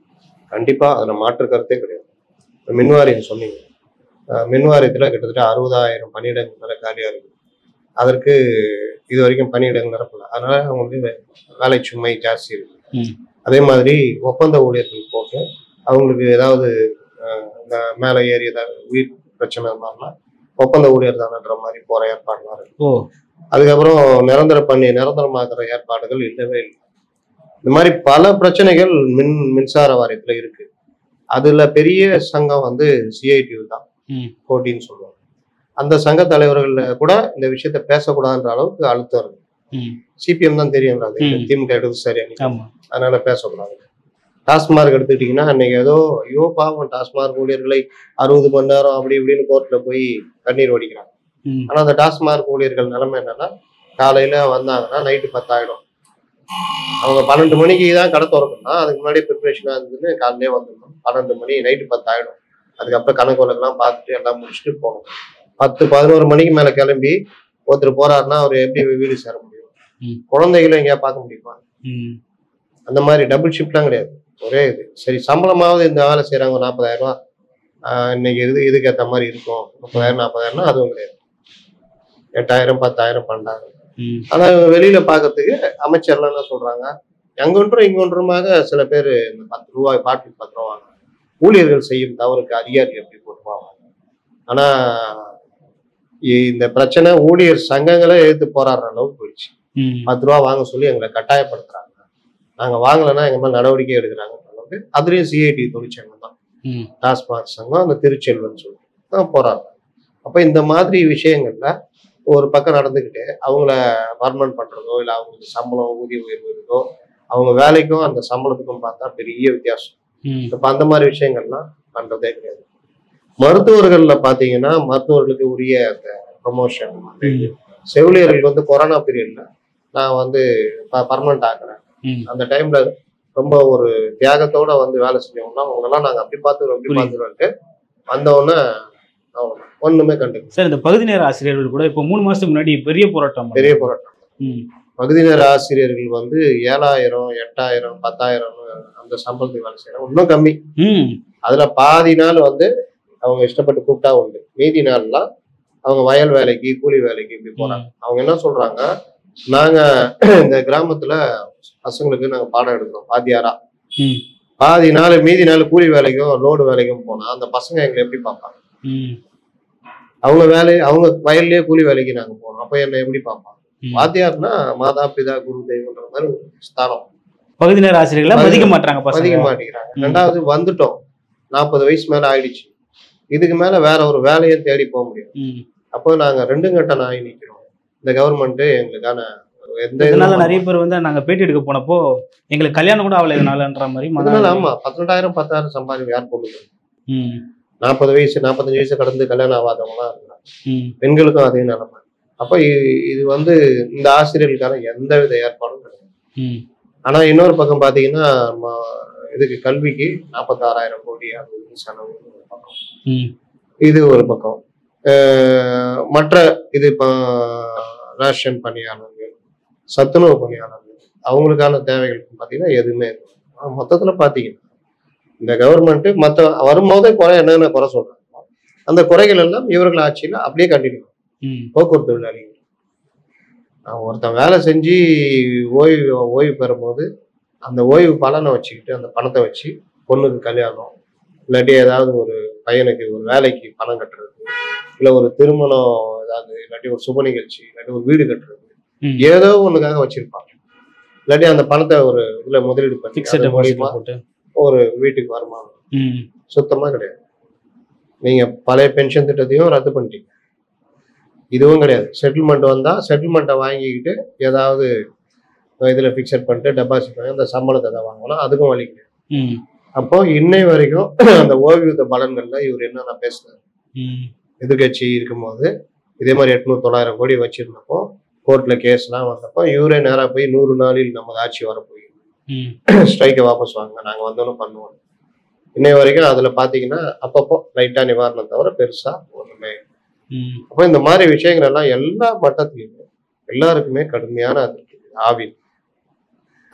கண்டிப்பா அதுல மாற்று கருத்தே கிடையாது. மின்வாரியம் சொன்னீங்க, மின்வாரியத்துல கிட்டத்தட்ட 60,000 பணியிடங்கள் மேல காலியா இருக்கு. அதற்கு இது வரைக்கும் பணியிடங்கள் நிரப்பல. அதனால அவங்களுக்கு வேலை சுமை ஜாஸ்தி இருக்கு. அதே மாதிரி ஒப்பந்த ஊழியர்கள் போக அவங்களுக்கு ஏதாவது இந்த மேலே ஏறி ஏதாவது உயிர் பிரச்சனை இருந்தாங்கன்னா ஒப்பந்த ஊழியர் தானன்ற மாதிரி போற ஏற்பாடுலாம் இருக்கு. அதுக்கப்புறம் நிரந்தரமாக்குற ஏற்பாடுகள் இல்லவே இல்லை. இந்த மாதிரி பல பிரச்சனைகள் மின்சார வாரியத்துல இருக்கு. அதுல பெரிய சங்கம் வந்து சிஐடியு தான், போட்டின்னு சொல்லுவாங்க. அந்த சங்க தலைவர்கள் கூட இந்த விஷயத்த பேசக்கூடாதுன்ற அளவுக்கு அழுத்தம் இருக்கு. சிபிஎம் தான் தெரியும், திமுக எடுத்து சரியா, அதனால பேசக்கூடாது. டாஸ்மார்க் எடுத்துக்கிட்டீங்கன்னா அன்னைக்கு ஏதோ ஐயோ பாவம் டாஸ்மார்க் ஊழியர்களை 60 மணி நேரம் அப்படி இப்படின்னு கோர்ட்ல போய் கண்ணீர் வடிக்கிறாங்க. ஆனா அந்த டாஸ்மார்க் ஊழியர்கள் நிலைமை என்னன்னா, காலையில வந்தாங்கன்னா நைட்டு 10 ஆயிடும். அவங்க 12 மணிக்கு தான் கடை திறக்கணும்னா அதுக்கு முன்னாடி ப்ரிப்பரேஷனா இருந்துன்னு காலையிலே வந்துடணும். 12 மணி நைட்டு 10 ஆயிடும். அதுக்கப்புறம் கணக்கு வழக்கெல்லாம் பார்த்துட்டு எல்லாம் முடிச்சுட்டு போகணும். 10-11 மணிக்கு மேல கிளம்பி ஒருத்தர் போறாருன்னா அவர் எப்படி வீடு சேர முடியும்? குழந்தைகளை எங்கேயா பார்க்க முடியுமா? அந்த மாதிரி டபுள் ஷிஃப்ட்லாம் கிடையாது, ஒரே இது. சரி சம்பளமாவது இந்த வேலை செய்யறாங்க 40,000 ரூபா இன்னைக்கு இதுக்கு ஏற்ற மாதிரி இருக்கும். 30,000-40,000 அதுவும் கிடையாது. 8,000 10,000 12,000. ஆனா வெளியில பாக்கிறதுக்கு அமைச்சர்லாம் என்ன சொல்றாங்க, எங்கொன்றும் இங்கொன்றுமாக சில பேர் இந்த 10 ரூபாய் பாட்டில் 10 ரூபா வாங்க. ஊழியர்கள் செய்யும் தவறுக்கு அதிகாரி எப்படி போட்டுவாங்க. ஆனா இந்த பிரச்சனை ஊழியர் சங்கங்களே எடுத்து போராடுற அளவுக்கு போயிடுச்சு. 10 ரூபா வாங்க சொல்லி எங்களை கட்டாயப்படுத்துறாங்க. நாங்க வாங்கலைன்னா எங்க மேல நடவடிக்கை எடுக்கிறாங்க. அதுலயும் சிஐடி தொழிற்சங்கம் தான், டாஸ்மாக் சங்கம், அந்த திருச்செல்வன் சொல்லி போராடுறாங்க. அப்ப இந்த மாதிரி விஷயங்கள்ல ஒரு பக்கம் நடந்துக்கிட்டு அவங்கள பர்மனன்ட் பண்றதோ இல்லை அவங்களுக்கு சம்பளம் ஊதிய உயர்வு இருக்கோ, அவங்க வேலைக்கும் அந்த சம்பளத்துக்கும் பார்த்தா பெரிய வித்தியாசம். இப்ப அந்த மாதிரி விஷயங்கள்லாம் பண்றதே கிடையாது. மருத்துவர்கள்ல பாத்தீங்கன்னா மருத்துவர்களுக்கு உரிய அந்த ப்ரொமோஷன், செவிலியர்களுக்கு வந்து கொரோனா பீரியட்ல நான் வந்து பர்மனன்ட் ஆக்குறேன். அந்த டைம்ல ரொம்ப ஒரு தியாகத்தோட வந்து வேலை செஞ்சவங்கன்னா அவங்களெல்லாம் நாங்க அப்படி பார்த்துருவோம்ட்டு வந்தவொடனே ஒண்ணுமே கண்டு. சார் இந்த பகுதி நேர ஆசிரியர்கள் கூட இப்போ 3 மாசத்துக்கு முன்னாடி பெரிய போராட்டம். பகுதி நேர ஆசிரியர்கள் வந்து 7,000 8,000 10,000 அந்த சம்பளத்துக்கு வேலை செய்யறாங்க. இன்னும் கம்மி. அதுல பாதி நாள் வந்து அவங்க இஷ்டப்பட்டு கூப்பிட்டா உண்டு. மீதி நாள்லாம் அவங்க வயல் வேலைக்கு கூலி வேலைக்கு இப்படி போறாங்க. அவங்க என்ன சொல்றாங்க, நாங்க இந்த கிராமத்துல பசங்களுக்கு நாங்க பாடம் எடுக்கிறோம் வாத்தியாரா. பாதி நாள் மீதி நாள் கூலி வேலைக்கும் லோடு வேலைக்கும் போனா அந்த பசங்க எங்களை எப்படி பார்ப்பாங்க? அவங்க வயல்லயே கூலி வேலைக்கு நாங்க போனோம், அப்ப என்ன எப்படி பார்ப்பாங்க? வாத்தியார்னா மாதா பிதா குரு தெய்வம்ன்ற மாதிரி ஒரு ஸ்தானம். பகுதி நேர ஆசிரியர்களை மதிக்க மாட்டேங்கிறாங்க. ரெண்டாவது வந்துட்டோம், 40 வயசு மேல ஆயிடுச்சு, இதுக்கு மேல வேற ஒரு வேலையை தேடி போக முடியும். அப்போ நாங்க 2 கட்ட நாய் நிக்கிறோம். இந்த கவர்மெண்ட் எங்களுக்கான இதனால நிறைய பேர் வந்து நாங்க பேட்டி எடுக்க போனப்போ எங்களுக்கு கல்யாணம் கூட ஆகல இதனாலன்ற மாதிரி. ஆமா, 12,000 10,000 சம்பாதிக்க யார் பொண்ணு? 40 வயசு 45 வயசு கடந்து கல்யாணம் ஆகாதவங்களாம் இருந்தாங்க. பெண்களுக்கும் அதே நிலைமை. அப்ப இது வந்து இந்த ஆசிரியர்களுக்கான எந்த வித ஏற்பாடும் கிடையாது. ஆனா இன்னொரு பக்கம் பாத்தீங்கன்னா இதுக்கு கல்விக்கு 46,000 கோடி செலவு ஒரு பக்கம். இது ஒரு பக்கம். மற்ற இது இப்போ ரேஷன் பணியாளர்கள், சத்துணவு பணியாளர்கள், அவங்களுக்கான தேவைகளுக்கு பார்த்தீங்கன்னா எதுவுமே மொத்தத்தில் பார்த்தீங்கன்னா இந்த கவர்மெண்ட் மற்ற வரும்போதே குறை என்னென்ன குறை சொல்றாங்க அந்த குறைகள் எல்லாம் இவர்கள் ஆட்சியில் அப்படியே கண்டினியூ. போக்குவரத்து தொழிலாளிகள் ஒருத்தன் வேலை செஞ்சு ஓய்வு பெறும்போது அந்த ஓய்வு பலனை வச்சுக்கிட்டு அந்த பணத்தை வச்சு பொண்ணுக்கு கல்யாணம், இல்லாட்டி ஏதாவது ஒரு பையனுக்கு ஒரு வேலைக்கு பணம் கட்டுறது, இல்லை ஒரு திருமணம் ஏதாவது, இல்லாட்டி ஒரு சுப நிகழ்ச்சி, இல்லாட்டி ஒரு வீடு கட்டுறது, ஏதோ ஒண்ணுக்காக வச்சிருப்பாங்க. இல்லாட்டி அந்த பணத்தை ஒரு இதுல முதலீடு பண்ணி ஒரு வீட்டுக்கு வருமானம் சுத்தமா கிடையாது. நீங்க பழைய பென்ஷன் திட்டத்தையும் ரத்து பண்ணிட்டீங்க, இதுவும் கிடையாது. செட்டில்மெண்ட் வந்தா செட்டில்மெண்ட்டை வாங்கிக்கிட்டு ஏதாவது இதுல பிக்சட் பண்ணிட்டு டெபாசிட் பண்ணி அந்த சம்பளத்தை தான் வாங்கலாம், அதுக்கும் வழி கிடையாது. அப்போ இன்னை வரைக்கும் அந்த ஓய்வூதிய பலன்கள்ல இவர் என்னென்ன பேசுறாரு, எதிர்கட்சி இருக்கும்போது இதே மாதிரி 800-900 கோடி வச்சிருந்தப்போ கோர்ட்ல கேஸ்லாம் வந்தப்போ இவரே நேரா போய் 100 நாளில் நமக்கு ஆட்சி வரப்போகுது, ஸ்ட்ரைக்கை வாபஸ் வாங்க, நாங்க வந்தோன்னு பண்ணுவோம். இன்னை வரைக்கும் அதுல பாத்தீங்கன்னா அப்பப்போ லைட்டா நிவாரணம் தவிர பெருசா ஒண்ணுமே. அப்போ இந்த மாதிரி விஷயங்கள் எல்லாம் எல்லா மட்டத்திலுமே எல்லாருக்குமே கடுமையான அதிருப்தி.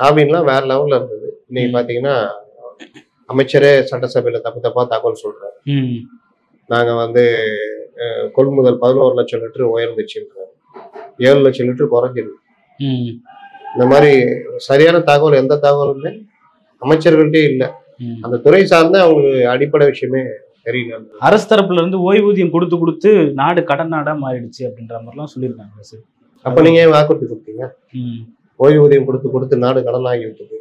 ஆவின்லாம் வேற லெவல்ல இருந்தது. இன்னைக்கு பாத்தீங்கன்னா அமைச்சரே சட்டசபையில தப்பா தகவல் சொல்றாரு. நாங்க வந்து கொள்முதல் 11 லட்சம் லிட்டர் உயர்ந்துச்சு, 7 லட்சம் லிட்டர் குறைஞ்சிருக்கு. இந்த மாதிரி சரியான தகவல் எந்த தகவலுமே அமைச்சர்கள்ட்டே இல்ல. அந்த துறை சார்ந்த அவங்களுக்கு அடிப்படை விஷயமே தெரியல. அரசு தரப்புல இருந்து ஓய்வூதியம் கொடுத்து கொடுத்து நாடு கடன் நாடா மாறிடுச்சு அப்படின்ற மாதிரிலாம் சொல்லியிருக்காங்க சார். அப்ப நீங்க ஏன் வாக்குறுதி கொடுத்தீங்க? ஓய்வூதியம் கொடுத்து கொடுத்து நாடு கடன் ஆகி விட்டது,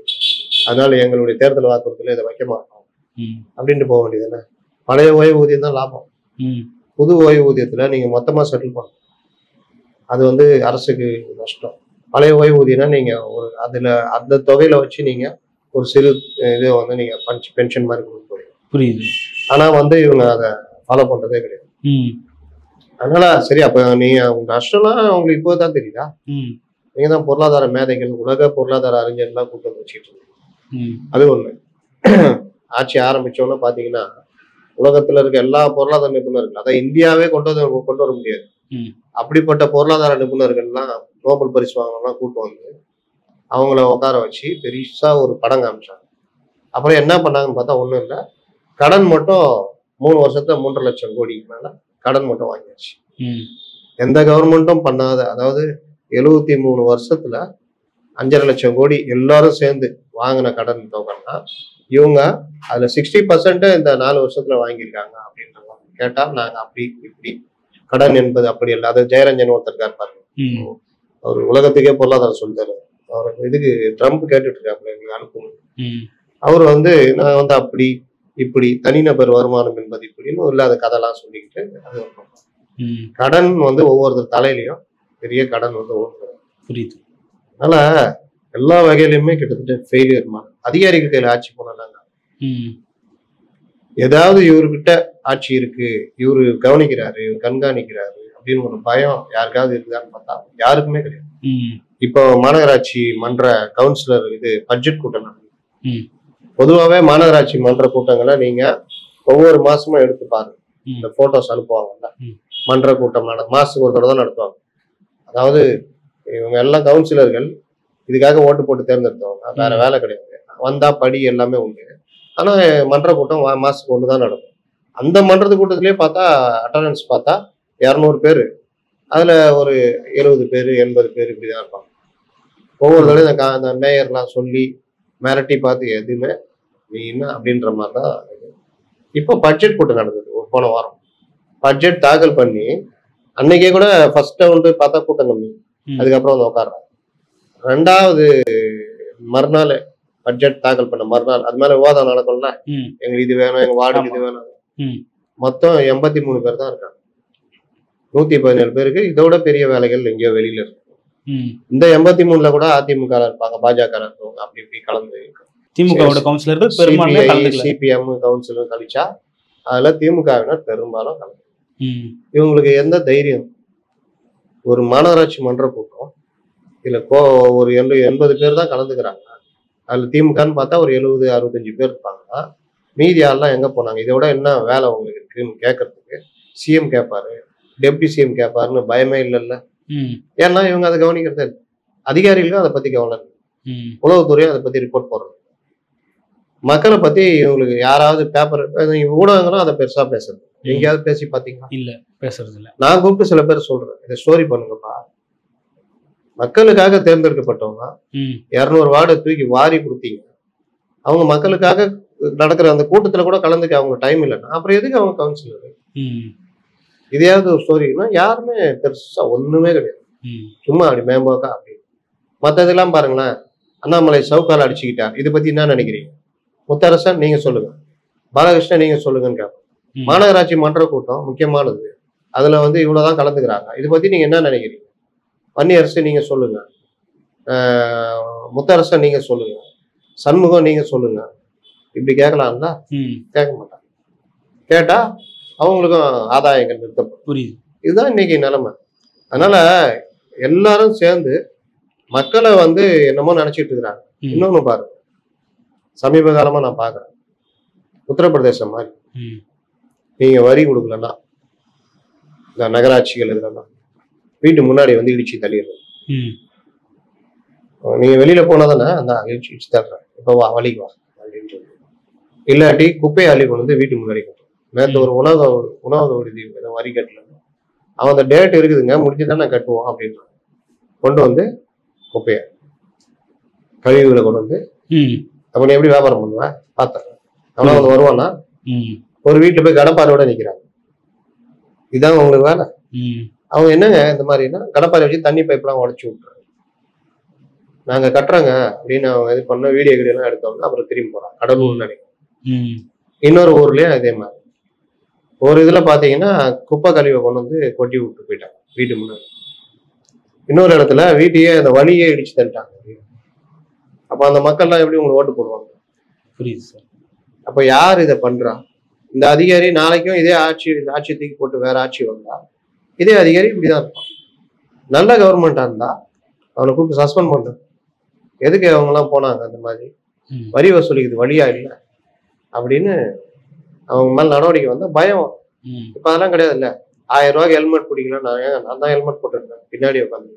அதனால எங்களுடைய தேர்தல் வாக்குறுதியில இதை வைக்க மாட்டோம் அப்படின்ட்டு போக வேண்டியதுதானே. பழைய ஓய்வூதியம் தான் லாபம். புது ஓய்வூதியத்துல நீங்க மொத்தமா செட்டில் பண்ணணும், அது வந்து அரசுக்கு நஷ்டம். பழைய ஓய்வூதியம்னா நீங்க ஒரு அதுல அந்த தொகையில வச்சு நீங்க ஒரு சிறு இதை வந்து நீங்க பென்ஷன் மாதிரி கொடுக்க போறீங்க. புரியுது. ஆனா வந்து இவங்க அதை ஃபாலோ பண்றதே கிடையாது. அதனால சரி, அப்ப நீங்க உங்க நஷ்டம்லாம் உங்களுக்கு இப்போதான் தெரியுதா? நீங்க தான் பொருளாதார மேதைகள், உலக பொருளாதார அறிஞர்லாம் கூட்டம் வச்சுட்டு இருக்கீங்க. அது ஒண்ணு. ஆட்சி ஆரம்பிச்சோன்னு பாத்தீங்கன்னா உலகத்துல இருக்க எல்லா பொருளாதார நிபுணர்கள், அதான் இந்தியாவே கொண்டு வர முடியாது, அப்படிப்பட்ட பொருளாதார நிபுணர்கள்லாம் நோபல் பரிசு வாங்கலாம் கூட்டு வந்து அவங்கள உட்கார வச்சு பெருசா ஒரு படம் காமிச்சாங்க. அப்புறம் என்ன பண்ணாங்கன்னு பார்த்தா ஒண்ணும் இல்லை, கடன் மட்டும் 3 வருஷத்துல 3.5 லட்சம் கோடிக்கு மேல கடன் மட்டும் வாங்கியாச்சு. எந்த கவர்மெண்ட்டும் பண்ணாத, அதாவது 73 வருஷத்துல 5.5 லட்சம் கோடி எல்லாரும் சேர்ந்து வாங்கின கடன் தொகைன்னா இவங்க அதுல 60% இந்த 4 வருஷத்துல வாங்கியிருக்காங்க அப்படின்றாங்க. கேட்டா நாங்க அப்படி இப்படி, கடன் என்பது அப்படி இல்லை. அது ஜெயரஞ்சன் ஒருத்தர் இருப்பாரு, அவர் உலகத்துக்கே பொருளாதாரம் சொல்லிட்டாரு. அவர் இதுக்கு ட்ரம்ப் கேட்டுட்டு இருக்காப்புல எங்களுக்கு அனுப்பணும். அவர் வந்து நான் வந்து அப்படி இப்படி தனிநபர் வருமானம் என்பது இப்படின்னு இல்லாத கதைலாம் சொல்லிக்கிட்டு அது கடன் வந்து ஒவ்வொருத்தர் தலையிலையும் பெரிய கடன் வந்து புரியுது. அதனால எல்லா வகையிலுமே கிட்டத்தட்ட ஃபெயிலியர் மாதிரி. அதிகாரிகள் கையில ஆட்சி போனாங்க, ஏதாவது இவர்கிட்ட ஆட்சி இருக்கு, இவரு கவனிக்கிறாரு, இவர் கண்காணிக்கிறாரு அப்படின்னு ஒரு பயம் யாருக்காவது இருக்குதான்னு பார்த்தா யாருக்குமே கிடையாது. இப்போ மாநகராட்சி மன்ற கவுன்சிலர் இது பட்ஜெட் கூட்டம் நடக்குது. பொதுவாகவே மாநகராட்சி மன்ற கூட்டங்களை நீங்க ஒவ்வொரு மாசமும் எடுத்து பாருங்க. இந்த போட்டோஸ் அனுப்புவாங்கல்ல, மன்ற கூட்டம் மாசத்துக்கு ஒரு தடவை தான் நடத்துவாங்க. அதாவது இவங்க எல்லாம் கவுன்சிலர்கள் இதுக்காக ஓட்டு போட்டு தேர்ந்தெடுத்தவங்க, வேற வேலை கிடையாது. வந்தா படி எல்லாமே உண்டு. ஆனா மன்ற கூட்டம் மாசத்துக்கு ஒன்று தான் நடக்கும். அந்த மன்றத்து கூட்டத்திலேயே பார்த்தா அட்டண்டன்ஸ் பார்த்தா 200 பேர், அதுல ஒரு 70 பேர் 80 பேர் இப்படிதான் இருப்பாங்க. ஒவ்வொரு தடவையும் இந்த மேயர்லாம் சொல்லி மிரட்டி பார்த்து எதுவுமே நீ என்ன அப்படின்ற மாதிரிதான். இப்போ பட்ஜெட் கூட்டம் நடந்தது ஒரு போன வாரம். பட்ஜெட் தாக்கல் பண்ணி அன்னைக்கே கூட ஃபர்ஸ்ட் வந்து பார்த்தா கூட்டம் கம்மி, அதுக்கப்புறம் வந்து உட்காடுறாங்க. 2வது மறுநாள் பட்ஜெட் தாக்கல் பண்ண மறுநாள் அது மேல விவாதம் நடக்கும்ல, எங்களுக்கு இது வேணும், எங்க வார்டுக்கு இது வேணும். மொத்தம் 83 பேர் தான் இருக்காங்க. 117 பேருக்கு இதோட பெரிய வேலைகள் எங்கேயோ வெளியில இருக்கு. இந்த 83ல கூட அதிமுக இருப்பாங்க, பாஜக இருப்பாங்க, அப்படி இப்படி கலந்து திமுக கவுன்சிலர்கள் பெரும்பாலும் சிபிஎம் கவுன்சிலர் கழிச்சா அதுல திமுகவினர் பெரும்பாலும் கலந்து. இவங்களுக்கு எந்த தைரியம்? ஒரு மாநகராட்சி மன்ற கூட்டம் இதுல ஒரு 80 பேர் தான் கலந்துக்கிறாங்க. அதுல திமுகன்னு பார்த்தா ஒரு 70-65 பேர் இருப்பாங்க. மீதி ஆள்லாம் எங்க போனாங்க? இதோட என்ன வேலை உங்களுக்கு இருக்குன்னு கேட்கறதுக்கு சிஎம் கேட்பாரு, டெப்டி சிஎம் கேட்பாருன்னு பயமே இல்லைல்ல. ஏன்னா இவங்க அதை கவனிக்கிறதே இல்லை. அதிகாரிகளுக்கும் அதை பத்தி கவனம் இல்லை. உளவுத்துறையும் அதை பத்தி ரிப்போர்ட் போடுறது. மக்களை பத்தி இவங்களுக்கு யாராவது பேப்பர் ஊடகங்களும் அதை பெருசா பேசுறது, எங்கேயாவது பேசி பாத்தீங்களா? இல்ல, பேசுறது இல்லை. நான் கூப்பிட்டு சில பேர் சொல்றேன், இதை ஸ்டோரி பண்ணுங்கப்பா. மக்களுக்காக தேர்ந்தெடுக்கப்பட்டவங்க 200 வார்டை தூக்கி வாரி கொடுத்தீங்க, அவங்க மக்களுக்காக நடக்கிற அந்த கூட்டத்துல கூட கலந்துக்க அவங்க டைம் இல்லைன்னா அப்புறம் எதுக்கு அவங்க கவுன்சிலர்? இதையாவது ஒரு ஸ்டோரினா யாருமே பெருசா ஒண்ணுமே கிடையாது, சும்மா அப்படி மேம்போக்கா அப்படி. மற்றதெல்லாம் பாருங்களேன், அண்ணாமலை சவுக்கால அடிச்சுக்கிட்டார், இதை பத்தி என்ன நினைக்கிறீங்க? முத்தரசன் நீங்க சொல்லுங்க, பாலகிருஷ்ணன் நீங்க சொல்லுங்கன்னு கேட்போம். மாநகராட்சி மன்ற கூட்டம் முக்கியமானது, அதுல வந்து இவ்வளவுதான் கலந்துக்கிறாங்க, இதை பத்தி நீங்க என்ன நினைக்கிறீங்க? வன்னியரசு நீங்க சொல்லுங்க, முத்தரசன் நீங்க சொல்லுங்க, சண்முகம் நீங்க சொல்லுங்க, இப்படி கேட்கலாம்ல? கேட்க மாட்டாங்க. கேட்டா அவங்களுக்கும் ஆதாயங்கள் நிறுத்தப்படும். புரியுது. இதுதான் இன்னைக்கு நிலைமை. அதனால எல்லாரும் சேர்ந்து மக்களை வந்து என்னமோ நினைச்சிட்டு இருக்கிறாங்க. இன்னொன்னு பாருங்க, சமீப காலமா நான் பாக்குறேன். உத்தரப்பிரதேசம் மாதிரி ம். நீங்க வரி கொடுக்கலன்னா இந்த நகராட்சிகள் இதெல்லாம் வீட்டு முன்னாடி வந்து இடிச்சு தள்ளிடுறது. ம். நீங்க வெளியில போனாதானே அந்த இடிச்சு இடிச்சு தள்ளுறேன், இப்போ வா வழிக்கு வா அப்படின்னு சொல்லி. இல்லாட்டி குப்பையை அள்ளி கொண்டு வந்து வீட்டு முன்னாடி கட்டும். நேற்று ஒரு உணவு விடுதி வரி கட்டல, அவன் அந்த டேட் இருக்குதுங்க முடிஞ்சுதான் நான் கட்டுவோம் அப்படின்னு கொண்டு வந்து குப்பையை கழிவுகளை கொண்டு வந்து ம். அப்ப நீ எப்படி வியாபாரம் பண்ணுவேன் பார்த்தேன். அவனா வந்து வருவானா? ம். ஒரு வீட்டுல போய் கடப்பாரோட நிக்கிறாங்க. இதான் உங்களுக்கு வேலை. ம். அவங்க என்னங்க இந்த மாதிரின்னா கடப்பாரை வச்சு தண்ணி பைப்லாம் உடச்சி விட்டுறாங்க. நாங்க கட்டுறோங்க அப்படின்னு அவங்க இது பண்ண வீடியோ எல்லாம் எடுத்தவங்க அப்புறம் திரும்பி போறாங்க கடலூர் நினைக்கிறேன். ம். இன்னொரு ஊர்லயும் இதே மாதிரி ஒரு இதுல பாத்தீங்கன்னா குப்பை கழிவை கொண்டு வந்து கொட்டி விட்டு போயிட்டாங்க வீட்டு முன்னாடி. இன்னொரு இடத்துல வீட்டையே அந்த வழியே இடிச்சு தள்ளிட்டாங்க. அப்ப அந்த மக்கள்லாம் எப்படி உங்களுக்கு ஓட்டு போடுவாங்க? புரியுது சார். அப்ப யார் இதை பண்றா? இந்த அதிகாரி நாளைக்கும் இதே ஆட்சி இந்த ஆட்சி தூக்கி போட்டு வேற ஆட்சி வந்தா இதே அதிகாரி இப்படிதான் இருப்பான். நல்ல கவர்மெண்டா இருந்தா அவனை கூப்பிட்டு சஸ்பெண்ட் பண்ணு. எதுக்கு அவங்க எல்லாம் போனாங்க அந்த மாதிரி? ம். வரி வசூலிக்குது வழியா இல்லை அப்படின்னு அவங்க மேல நடவடிக்கை வந்தா பயம். ம். இப்ப அதெல்லாம் கிடையாது. இல்ல 1000 ரூபாய்க்கு ஹெல்மெட் பிடிக்கல, நான் தான் ஹெல்மெட் போட்டுருக்கேன் பின்னாடி உட்காந்து.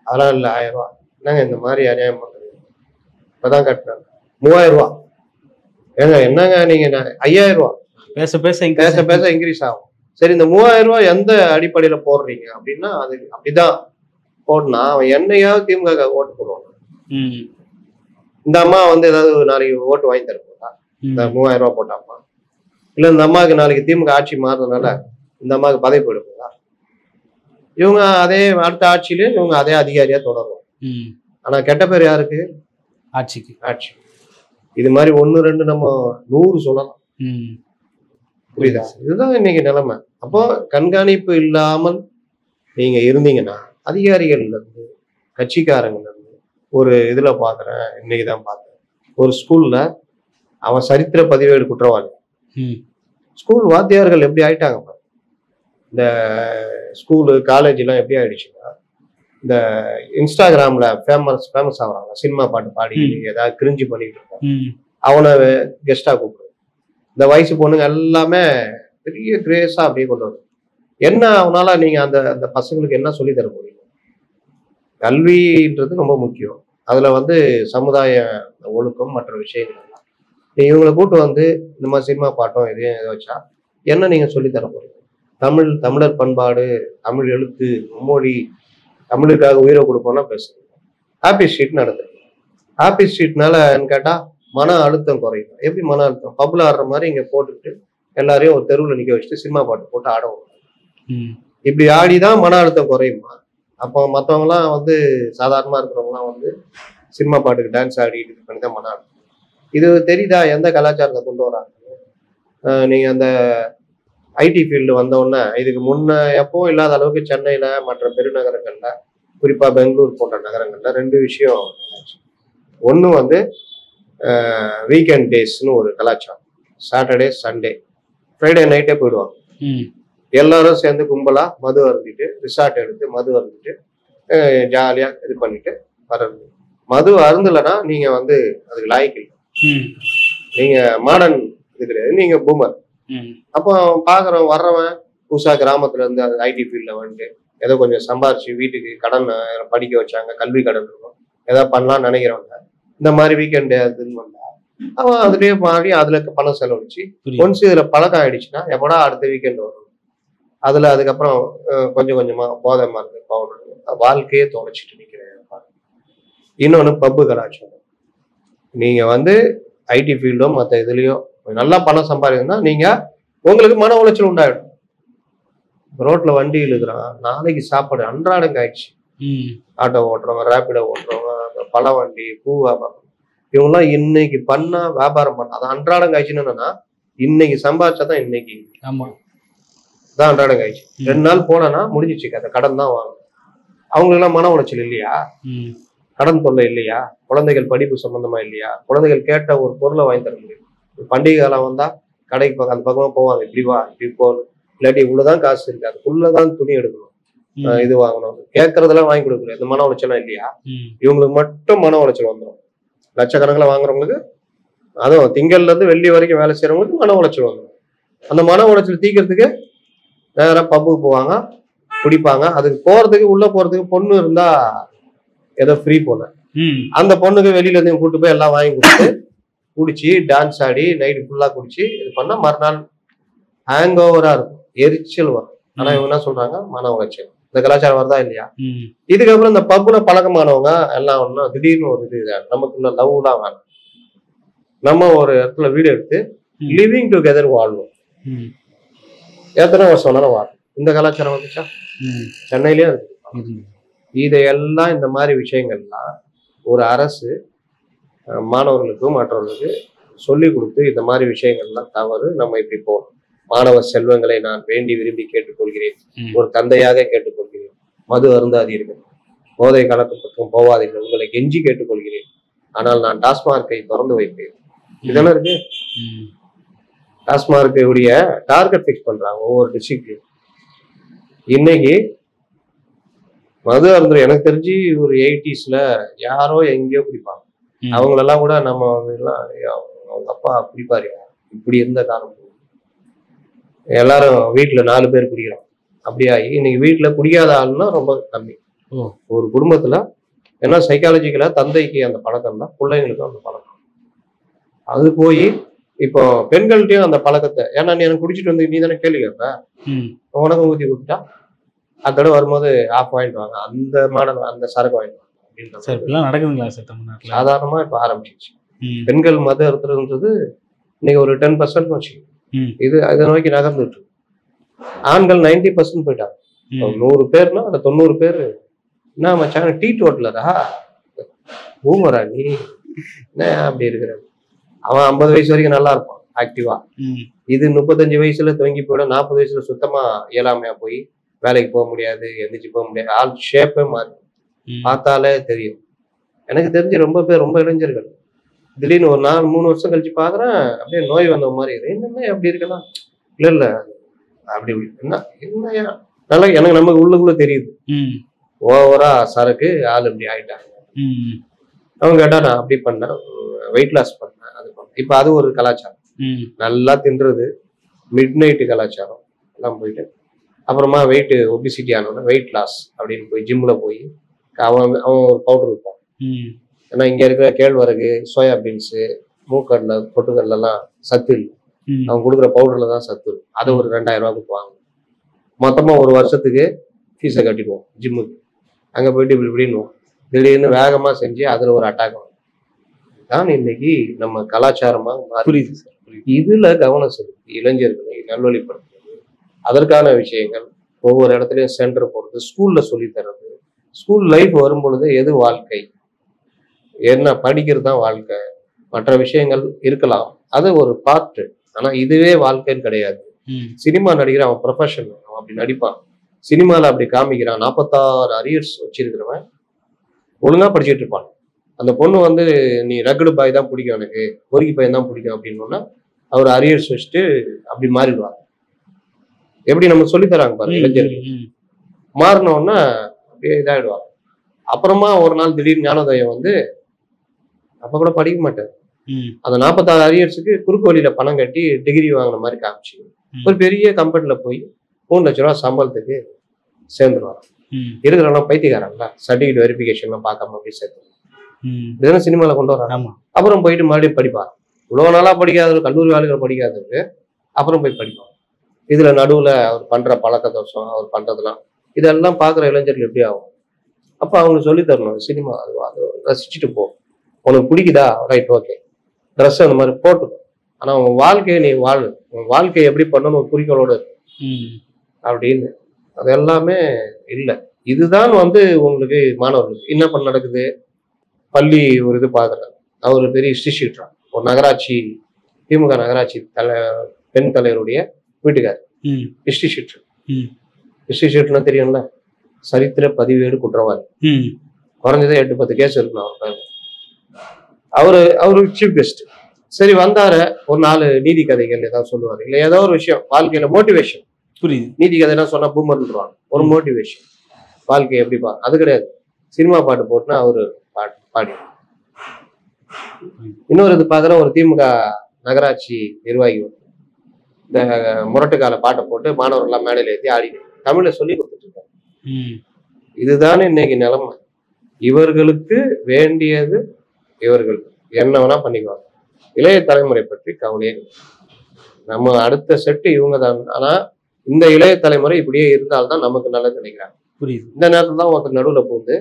அதெல்லாம் இல்ல 1000 ரூபா என்னங்க இந்த மாதிரி அநியாயம் பண்றீங்க? இப்பதான் கட்டினாங்க 3000 ரூபா. ஏங்க என்னங்க நீங்க 5000 ரூபா பேச பேச பேச பேச இன்க்ரீஸ் ஆகும். சரி இந்த 3000 ரூபாய் எந்த அடிப்படையில போடுறீங்க அப்படின்னா அது அப்படிதான் போடனா அவன் என்னையாவது திமுக ஓட்டு போடுவாங்க. ம். இந்த அம்மா வந்து ஏதாவது நாளைக்கு ஓட்டு வாங்கி தர போதா இந்த ம். 3000 ரூபாய் போட்டாமா? இல்ல இந்த அம்மாவுக்கு நாளைக்கு திமுக ஆட்சி மாறுறதுனால இந்த அம்மாவுக்கு பதவி போயிடுங்களா? இவங்க அதே அடுத்த ஆட்சியிலே இவங்க அதே அதிகாரியா தொடரும். ம். ஆனா கெட்ட பேர் யாருக்கு? ஆட்சிக்கு. ஆட்சி. இது மாதிரி 1 2 நம்ம 100 சொல்லலாம். ம். புரியுதா? இதுதான் இன்னைக்கு நிலைமை. அப்போ கண்காணிப்பு இல்லாமல் நீங்க இருந்தீங்கன்னா அதிகாரிகள்ல இருந்து கட்சிக்காரங்கள்ல இருந்து ஒரு இதுல பாக்குறேன், இன்னைக்குதான் பார்த்தேன். ஒரு ஸ்கூல்ல அவன் சரித்திர பதிவேடு குற்றவாளி. ம். ஸ்கூல் வாத்தியார்கள் எப்படி ஆயிட்டாங்க பாரு. இந்த ஸ்கூலு காலேஜ் எல்லாம் எப்படி ஆயிடுச்சுன்னா இந்த இன்ஸ்டாகிராம்ல ஃபேமஸ் ஆகுறாங்க. சினிமா பாட்டு பாடி ஏதாவது கிரிஞ்சு பண்ணிட்டு இருக்கான். ம். அவனை கெஸ்டா கூப்பிடுறது. இந்த வயசு பொண்ணுங்க எல்லாமே பெரிய கிரேஸா அப்படியே கொண்டு வரும். என்ன அவனால நீங்க அந்த அந்த பசங்களுக்கு என்ன சொல்லி தர போறீங்க? கல்வின்றது ரொம்ப முக்கியம். அதுல வந்து சமுதாய ஒழுக்கம் மற்ற விஷயங்கள் எல்லாம் இவங்களை கூட்டு வந்து இந்த மாதிரி சினிமா பாட்டம் எதையும் இதை வச்சா என்ன நீங்க சொல்லி தர போறீங்க? தமிழர் பண்பாடு, தமிழ் எழுத்து, மும்மொழி, தமிழுக்காக உயிரை கொடுப்போம்னா பேசுறீங்க. ஹாப்பி ஸ்ட்ரீட் நடக்குது. ஹாப்பி ஸ்ட்ரீட்னால கேட்டா மன அழுத்தம் குறையும். எப்படி மன அழுத்தம்? பப்ல ஆடுற மாதிரி இங்க போட்டுட்டு எல்லாரையும் ஒரு தெருவில் நிக்க வச்சுட்டு சினிமா பாட்டு போட்டு ஆடவும். இப்படி ஆடிதான் மன அழுத்தம் குறையுமா? அப்போ மற்றவங்க எல்லாம் வந்து சாதாரணமா இருக்கிறவங்க எல்லாம் வந்து சினிமா பாட்டுக்கு டான்ஸ் ஆடிட்டு இது பண்ணிதான் மன அழுத்தம். இது தெரியுதா எந்த கலாச்சாரத்தை கொண்டு வராங்க? நீங்க அந்த ஐடி ஃபீல்டு வந்தோடனே இதுக்கு முன்ன எப்போ இல்லாத அளவுக்கு சென்னையில மற்ற பெருநகரங்கள்ல குறிப்பா பெங்களூர் போன்ற நகரங்கள்ல 2 விஷயம். ஒண்ணு வந்து வீக்கெண்ட் டேஸ்னு ஒரு கலாச்சாரம். சாட்டர்டே சண்டே ஃப்ரைடே நைட்டே போயிடுவாங்க. எல்லாரும் சேர்ந்து கும்பலா மது அருந்திட்டு ரிசார்ட் எடுத்து மது அருந்திட்டு ஜாலியா இது பண்ணிட்டு வர்றது. மது அருந்தலைன்னா நீங்க வந்து அதுக்கு லாய்க்கு இல்லை. நீங்க மாடர்ன் இது கிடையாது, நீங்க பூமர். அப்போ பாக்குறவன் வர்றவன் புதுசா கிராமத்துல இருந்து அது ஐடி ஃபீல்ட்ல வந்துட்டு ஏதோ கொஞ்சம் சம்பாரிச்சு வீட்டுக்கு கடன் படிக்க வச்சாங்க, கல்வி கடன் இருக்கும், ஏதாவது பண்ணலாம்னு நினைக்கிறவங்க இந்த மாதிரி வீக்கெண்ட் அதுன்னு வந்தா அவன் அதுலயே மாறி அதுல பணம் செலவழிச்சு ஒன்ஸ் இதுல பழக்கம் ஆயிடுச்சுன்னா எப்படா அடுத்த வீக்கெண்ட் வரும். அதுல அதுக்கப்புறம் கொஞ்சம் கொஞ்சமா போதை மருந்து பவுடர் வாழ்க்கையே தொலைச்சிட்டு நிக்கிறேன். இன்னொன்னு பப்பு கலாச்சாரம். நீங்க வந்து ஐடி ஃபீல்டோ மற்ற இதுலயோ நல்லா பணம் சம்பாதிக்கணும்னா நீங்க உங்களுக்கு மன உளைச்சல் உண்டாயிடும். ரோட்ல வண்டி இழுக்கிறான், நாளைக்கு சாப்பாடு அன்றாடம் ஆயிடுச்சு. ஆட்டோ ஓட்டுறவங்க, ரேபிடோ ஓட்டுறவங்க, பழ வண்டி, பூ வியாபாரம், இவங்கெல்லாம் இன்னைக்கு பண்ணா வியாபாரம் பண்ண அது அன்றாடம் காய்ச்சுன்னு என்னன்னா இன்னைக்கு சம்பாதிச்சாதான் இன்னைக்கு தான் அன்றாடம் காய்ச்சி. 2 நாள் போனா முடிஞ்சிச்சு கதை, கடன் தான் வாங்க. அவங்களுக்கு எல்லாம் மன உளைச்சல் இல்லையா? கடன் தொல்லை இல்லையா? குழந்தைகள் படிப்பு சம்பந்தமா இல்லையா? குழந்தைகள் கேட்ட ஒரு பொருளை வாங்கி தர முடியும். பண்டிகை காலம் வந்தா கடைக்கு அந்த பக்கமா போவாங்க, இப்படி வா இப்படி போகணும், இல்லாட்டி இவ்வளவுதான் காசு இருக்கு, அதுக்குள்ளதான் துணி எடுக்கணும், இது வாங்கணும், கேட்கறதெல்லாம் வாங்கி கொடுக்கணும். இந்த மன உளைச்சலாம் இல்லையா? இவங்களுக்கு மட்டும் மன உளைச்சல் வந்துடும். லட்சக்கணக்கில் வாங்குறவங்களுக்கு அதுவும் திங்கள்ல இருந்து வெள்ளி வரைக்கும் வேலை செய்யறவங்களுக்கு மன உளைச்சல் வரும். அந்த மன உளைச்சல் தீக்கிறதுக்கு நேரா பப்புக்கு போவாங்க, குடிப்பாங்க. அதுக்கு போறதுக்கு உள்ள போறதுக்கு பொண்ணு இருந்தா ஏதோ ஃப்ரீ போன அந்த பொண்ணுக்கு வெளியில இருந்து கூட்டு போய் எல்லாம் வாங்கி கொடுத்து குடிச்சு டான்ஸ் ஆடி நைட்டு ஃபுல்லா குடிச்சு இது பண்ணா மறுநாள் ஹேங் ஓவரா இருக்கும், எரிச்சல் வரும். ஆனா இவங்க என்ன சொல்றாங்க, மன உளைச்சல். இந்த கலாச்சாரம் வருதா இல்லையா? இதுக்கப்புறம் இந்த பப்புல பழக்கமானவங்க எல்லாம் ஒன்றும் திடீர்னு ஒரு இது நமக்குள்ள லவ்லாம் வேணும், நம்ம ஒரு இடத்துல வீடு எடுத்து லிவிங் டுகெதர் வாழணும். எத்தனை வருஷம் வேணாலும் வாழும். இந்த கலாச்சாரம் வந்துச்சா? சென்னையிலயும் இருக்கு. இதையெல்லாம் இந்த மாதிரி விஷயங்கள்லாம் ஒரு அரசு மாணவர்களுக்கும் மற்றவர்களுக்கு சொல்லி கொடுத்து இந்த மாதிரி விஷயங்கள்லாம் தவறு, நம்ம இப்படி போகணும். மாணவ செல்வங்களை நான் வேண்டி விரும்பி கேட்டுக்கொள்கிறேன், ஒரு தந்தையாக கேட்டுக்கொள்கிறேன். மது அருந்தாதீர்கள், போதை கலக்கத்துக்கும் போவாதீர்கள், உங்களை கெஞ்சி கேட்டுக்கொள்கிறேன். ஆனால் நான் டாஸ்மார்க்கை திறந்து வைப்பேன். இதெல்லாம் இருக்கு. டாஸ்மார்க்குடைய டார்கெட் ஃபிக்ஸ் பண்றாங்க ஒவ்வொரு டிஸ்ட்ரிக்ட்லயும். இன்னைக்கு மது அருந்துற எனக்கு தெரிஞ்சு ஒரு 80s யாரோ எங்கேயோ குடிப்பாங்க. அவங்களெல்லாம் கூட நம்ம எல்லாம் அவங்க அப்பா குடிப்பாரு, இப்படி இருந்த காலம் எல்லாரும் வீட்டுல 4 பேர் குடிக்கிறோம். அப்படியாகி இன்னைக்கு வீட்டுல குடிக்காத ஆளுன்னா ரொம்ப கம்மி ஒரு குடும்பத்துல. ஏன்னா சைக்காலஜிக்கலா தந்தைக்கு அந்த பழக்கம் தான், பிள்ளைங்களுக்கும் அந்த பழக்கம். அது போய் இப்போ பெண்கள்கிட்டயும் அந்த பழக்கத்தை, ஏன்னா நீ எனக்கு குடிச்சிட்டு வந்து நீ தானே கேள்வி கேட்ப, உனக்கு ஊத்தி கொடுத்துட்டா அதோட வரும்போது ஆஃப் வாங்கிட்டு வாங்க, அந்த மாடல் அந்த சரக்கு வாங்கிட்டு வாங்க அப்படின்ற சாதாரணமா இப்ப ஆரம்பிச்சிச்சு. பெண்கள் மது அருந்துறது இன்னைக்கு ஒரு 10% வச்சுக்கோங்க. இது அதை நோக்கி நகர்ந்துட்டு. ஆண்கள் 90% போயிட்டாங்க. 100 பேர்னா அந்த 90 பேர் என்ன மச்சான் டீ டோட்டலரா பூமரா நீ என்ன அப்படி இருக்கிற. அவன் 50 வயசு வரைக்கும் நல்லா இருப்பான் ஆக்டிவா. இது 35 வயசுல தொங்கி போயிடும், 40 வயசுல சுத்தமா இயலாமையா போய் வேலைக்கு போக முடியாது, எந்திரிச்சு போக முடியாது, ஆள் ஷேப்பே மாறி பார்த்தாலே தெரியும். எனக்கு தெரிஞ்சு ரொம்ப பேர், ரொம்ப இளைஞர்கள் திடீர்னு ஒரு 4-3 வருஷம் கழிச்சு பாக்குறேன் அப்படியே நோய் வந்த மாதிரி. என்னமே அப்படி இருக்கலாம், இல்ல இல்ல அப்படி என்ன என்னையா நல்லா எனக்கு நமக்கு உள்ளுக்குள்ள தெரியுது. ஓவரா சரக்கு ஆள் இப்படி ஆயிட்டாங்க. அவங்க கேட்டா நான் அப்படி பண்ணேன், வெயிட் லாஸ் பண்ணேன், அது பண்ணேன். இப்ப அது ஒரு கலாச்சாரம், நல்லா தின்றது, மிட் நைட்டு கலாச்சாரம் எல்லாம் போயிட்டு அப்புறமா வெயிட் ஒபிசிட்டி ஆனோட வெயிட் லாஸ் அப்படின்னு போய் ஜிம்ல போய் அவன் ஒரு பவுடர் இருப்பான். ஏன்னா இங்க இருக்கிற கேழ்வரகு, சோயாபீன்ஸு, மூக்கடலை, பொட்டுக்கடலாம் சத்து இல்லை. அவன் கொடுக்குற பவுடர்ல தான் சத்து இருக்கும். அதை ஒரு 2000 ரூபா கொடுத்து வாங்க. மொத்தமா ஒரு வருஷத்துக்கு ஃபீஸை கட்டிடுவோம் ஜிம்முக்கு. அங்க போயிட்டு இப்படி இப்படின்னுவோம். திடீர்னு வேகமா செஞ்சு அதுல ஒரு அட்டாக் வரும். தான் இன்னைக்கு நம்ம கலாச்சாரமா புரியுது. இதுல கவனம் செலுத்தி இளைஞர்களை நல்வழிப்படுத்துறது, அதற்கான விஷயங்கள் ஒவ்வொரு இடத்துலயும் சென்டர் போடுறது, ஸ்கூல்ல சொல்லி தர்றது. ஸ்கூல் லைஃப் வரும் பொழுது எது வாழ்க்கை, என்ன படிக்கிறது தான் வாழ்க்கை, மற்ற விஷயங்கள் இருக்கலாம், அது ஒரு பார்ட். ஆனா இதுவே வாழ்க்கைன்னு கிடையாது. சினிமா நடிகர் அவன் ப்ரொஃபஷன், அவன் அப்படி நடிப்பான். சினிமால அப்படி காமிக்கிறான். 46 அரியர்ஸ் வச்சிருக்கிறவன் ஒழுங்கா படிச்சுட்டு இருப்பான். அந்த பொண்ணு வந்து நீ ரகடு பாய் தான் பிடிக்கும், எனக்கு பொறுக்கி பையன் தான் பிடிக்கும் அப்படின்னா அவர் அரியர்ஸ் வச்சுட்டு அப்படி மாறிடுவாங்க. எப்படி நம்ம சொல்லி தராங்க பாருங்க இளைஞர்கள். மாறினோன்னா அப்படியே இதாயிடுவாங்க. அப்புறமா ஒரு நாள் திடீர்னு ஞானோதயம் வந்து அப்ப கூட படிக்க மாட்டாரு. அந்த 46 அரியர்ஸுக்கு குறுக்கு வழியில பணம் கட்டி டிகிரி வாங்கின மாதிரி காமிச்சு ஒரு பெரிய கம்பெனில போய் 3 லட்ச ரூபா சம்பளத்துக்கு சேர்ந்துருவாங்க. இருக்கிறவங்க பைத்தியக்காரங்கள சர்டிபிகேட் வெரிஃபிகேஷன்லாம் பார்க்காம அப்படி சேர்த்து இதுதானே சினிமால கொண்டு வராங்க. அப்புறம் போயிட்டு மறுபடியும் படிப்பாங்க. இவ்வளவு நாளா படிக்காத கல்லூரி வேலைகள் படிக்காதவருக்கு அப்புறம் போய் படிப்பாங்க. இதுல நடுவுல அவர் பண்ற பழக்க தோஷம், அவர் பண்றதுலாம் இதெல்லாம் பாக்குற இளைஞர்கள் எப்படி ஆகும்? அப்ப அவங்களுக்கு சொல்லி தரணும், சினிமா அது ரசிச்சுட்டு போ, உனக்கு பிடிக்குதா ரைட் ஓகே, ட்ரெஸ் அந்த மாதிரி போட்டுக்கோ, ஆனா உன் வாழ்க்கையை நீ வாழு, உன் வாழ்க்கையை எப்படி பண்ணணும் ஒரு குறிக்கோளோடு அப்படின்னு. அது எல்லாமே இல்லை. இதுதான் வந்து உங்களுக்கு மாணவர்களுக்கு என்ன பண்ண நடக்குது. பள்ளி ஒரு இது பாக்குறாங்க, அவர் பெரிய இன்ஸ்டிடியூட்ரா ஒரு நகராட்சி, திமுக நகராட்சி பெண் தலைவருடைய வீட்டுக்கார் இன்ஸ்டிடியூட்னா தெரியும்ல, சரித்திர பதிவேடு குற்றவாளி, குறைஞ்சதே 8-10 கேஸ் இருக்கணும் அவர். அவரு சீஃப் கெஸ்ட். சரி வந்தாரு, ஒரு 4 நீதி கதைகள் ஏதாவது சொல்லுவாரு, இல்ல ஏதோ ஒரு விஷயம் வாழ்க்கையில மோட்டிவேஷன். புரியுது. நீதி கதைலாம் சொன்னா பூமர்ன்றாங்க, ஒரு மோட்டிவேஷன் வாழ்க்கை எப்படிப்பா, அது கிடையாது. சினிமா பாட்டு போட்டுனா அவரு பாடி இன்னொரு இது பாக்குற ஒரு திமுக நகராட்சி நிர்வாகி இந்த முரட்டுக்கால பாட்டை போட்டு மாணவர்கள்லாம் மேடையில ஏற்றி ஆடி தமிழை சொல்லி கொடுத்துட்டு இருக்காங்க. இதுதானே இன்னைக்கு நிலைமை. இவர்களுக்கு வேண்டியது இவர்கள் என்ன வேணா பண்ணிக்குவாங்க. இளைய தலைமுறை பற்றி கவலையே இல்லை. நம்ம அடுத்த செட்டு இவங்க தான். ஆனா இந்த இளைய தலைமுறை இப்படியே இருந்தால்தான் நமக்கு நல்லது நினைக்கிறாங்க. புரியுது. இந்த நேரத்துல தான் ஒருத்தர் நடுவுல போகுது,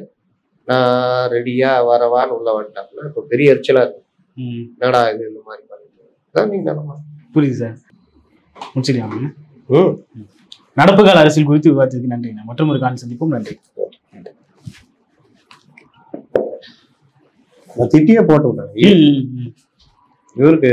நான் ரெடியா வரவான்னு உள்ள வந்துட்டாங்கன்னா இப்போ பெரிய எரிச்சலா இருக்கு. என்னடா இது இந்த மாதிரி பண்ணிட்டு நீங்க நிலைமை. புரியுது சார். முடிச்சுக்கலாம். நடப்பு கால அரசியல் குறித்து விவாதித்ததுக்கு நன்றி. மற்றும் ஒரு காலம் சந்திப்போம். நன்றி. திட்டியே போட்டு விட்டாங்க இவருக்கு.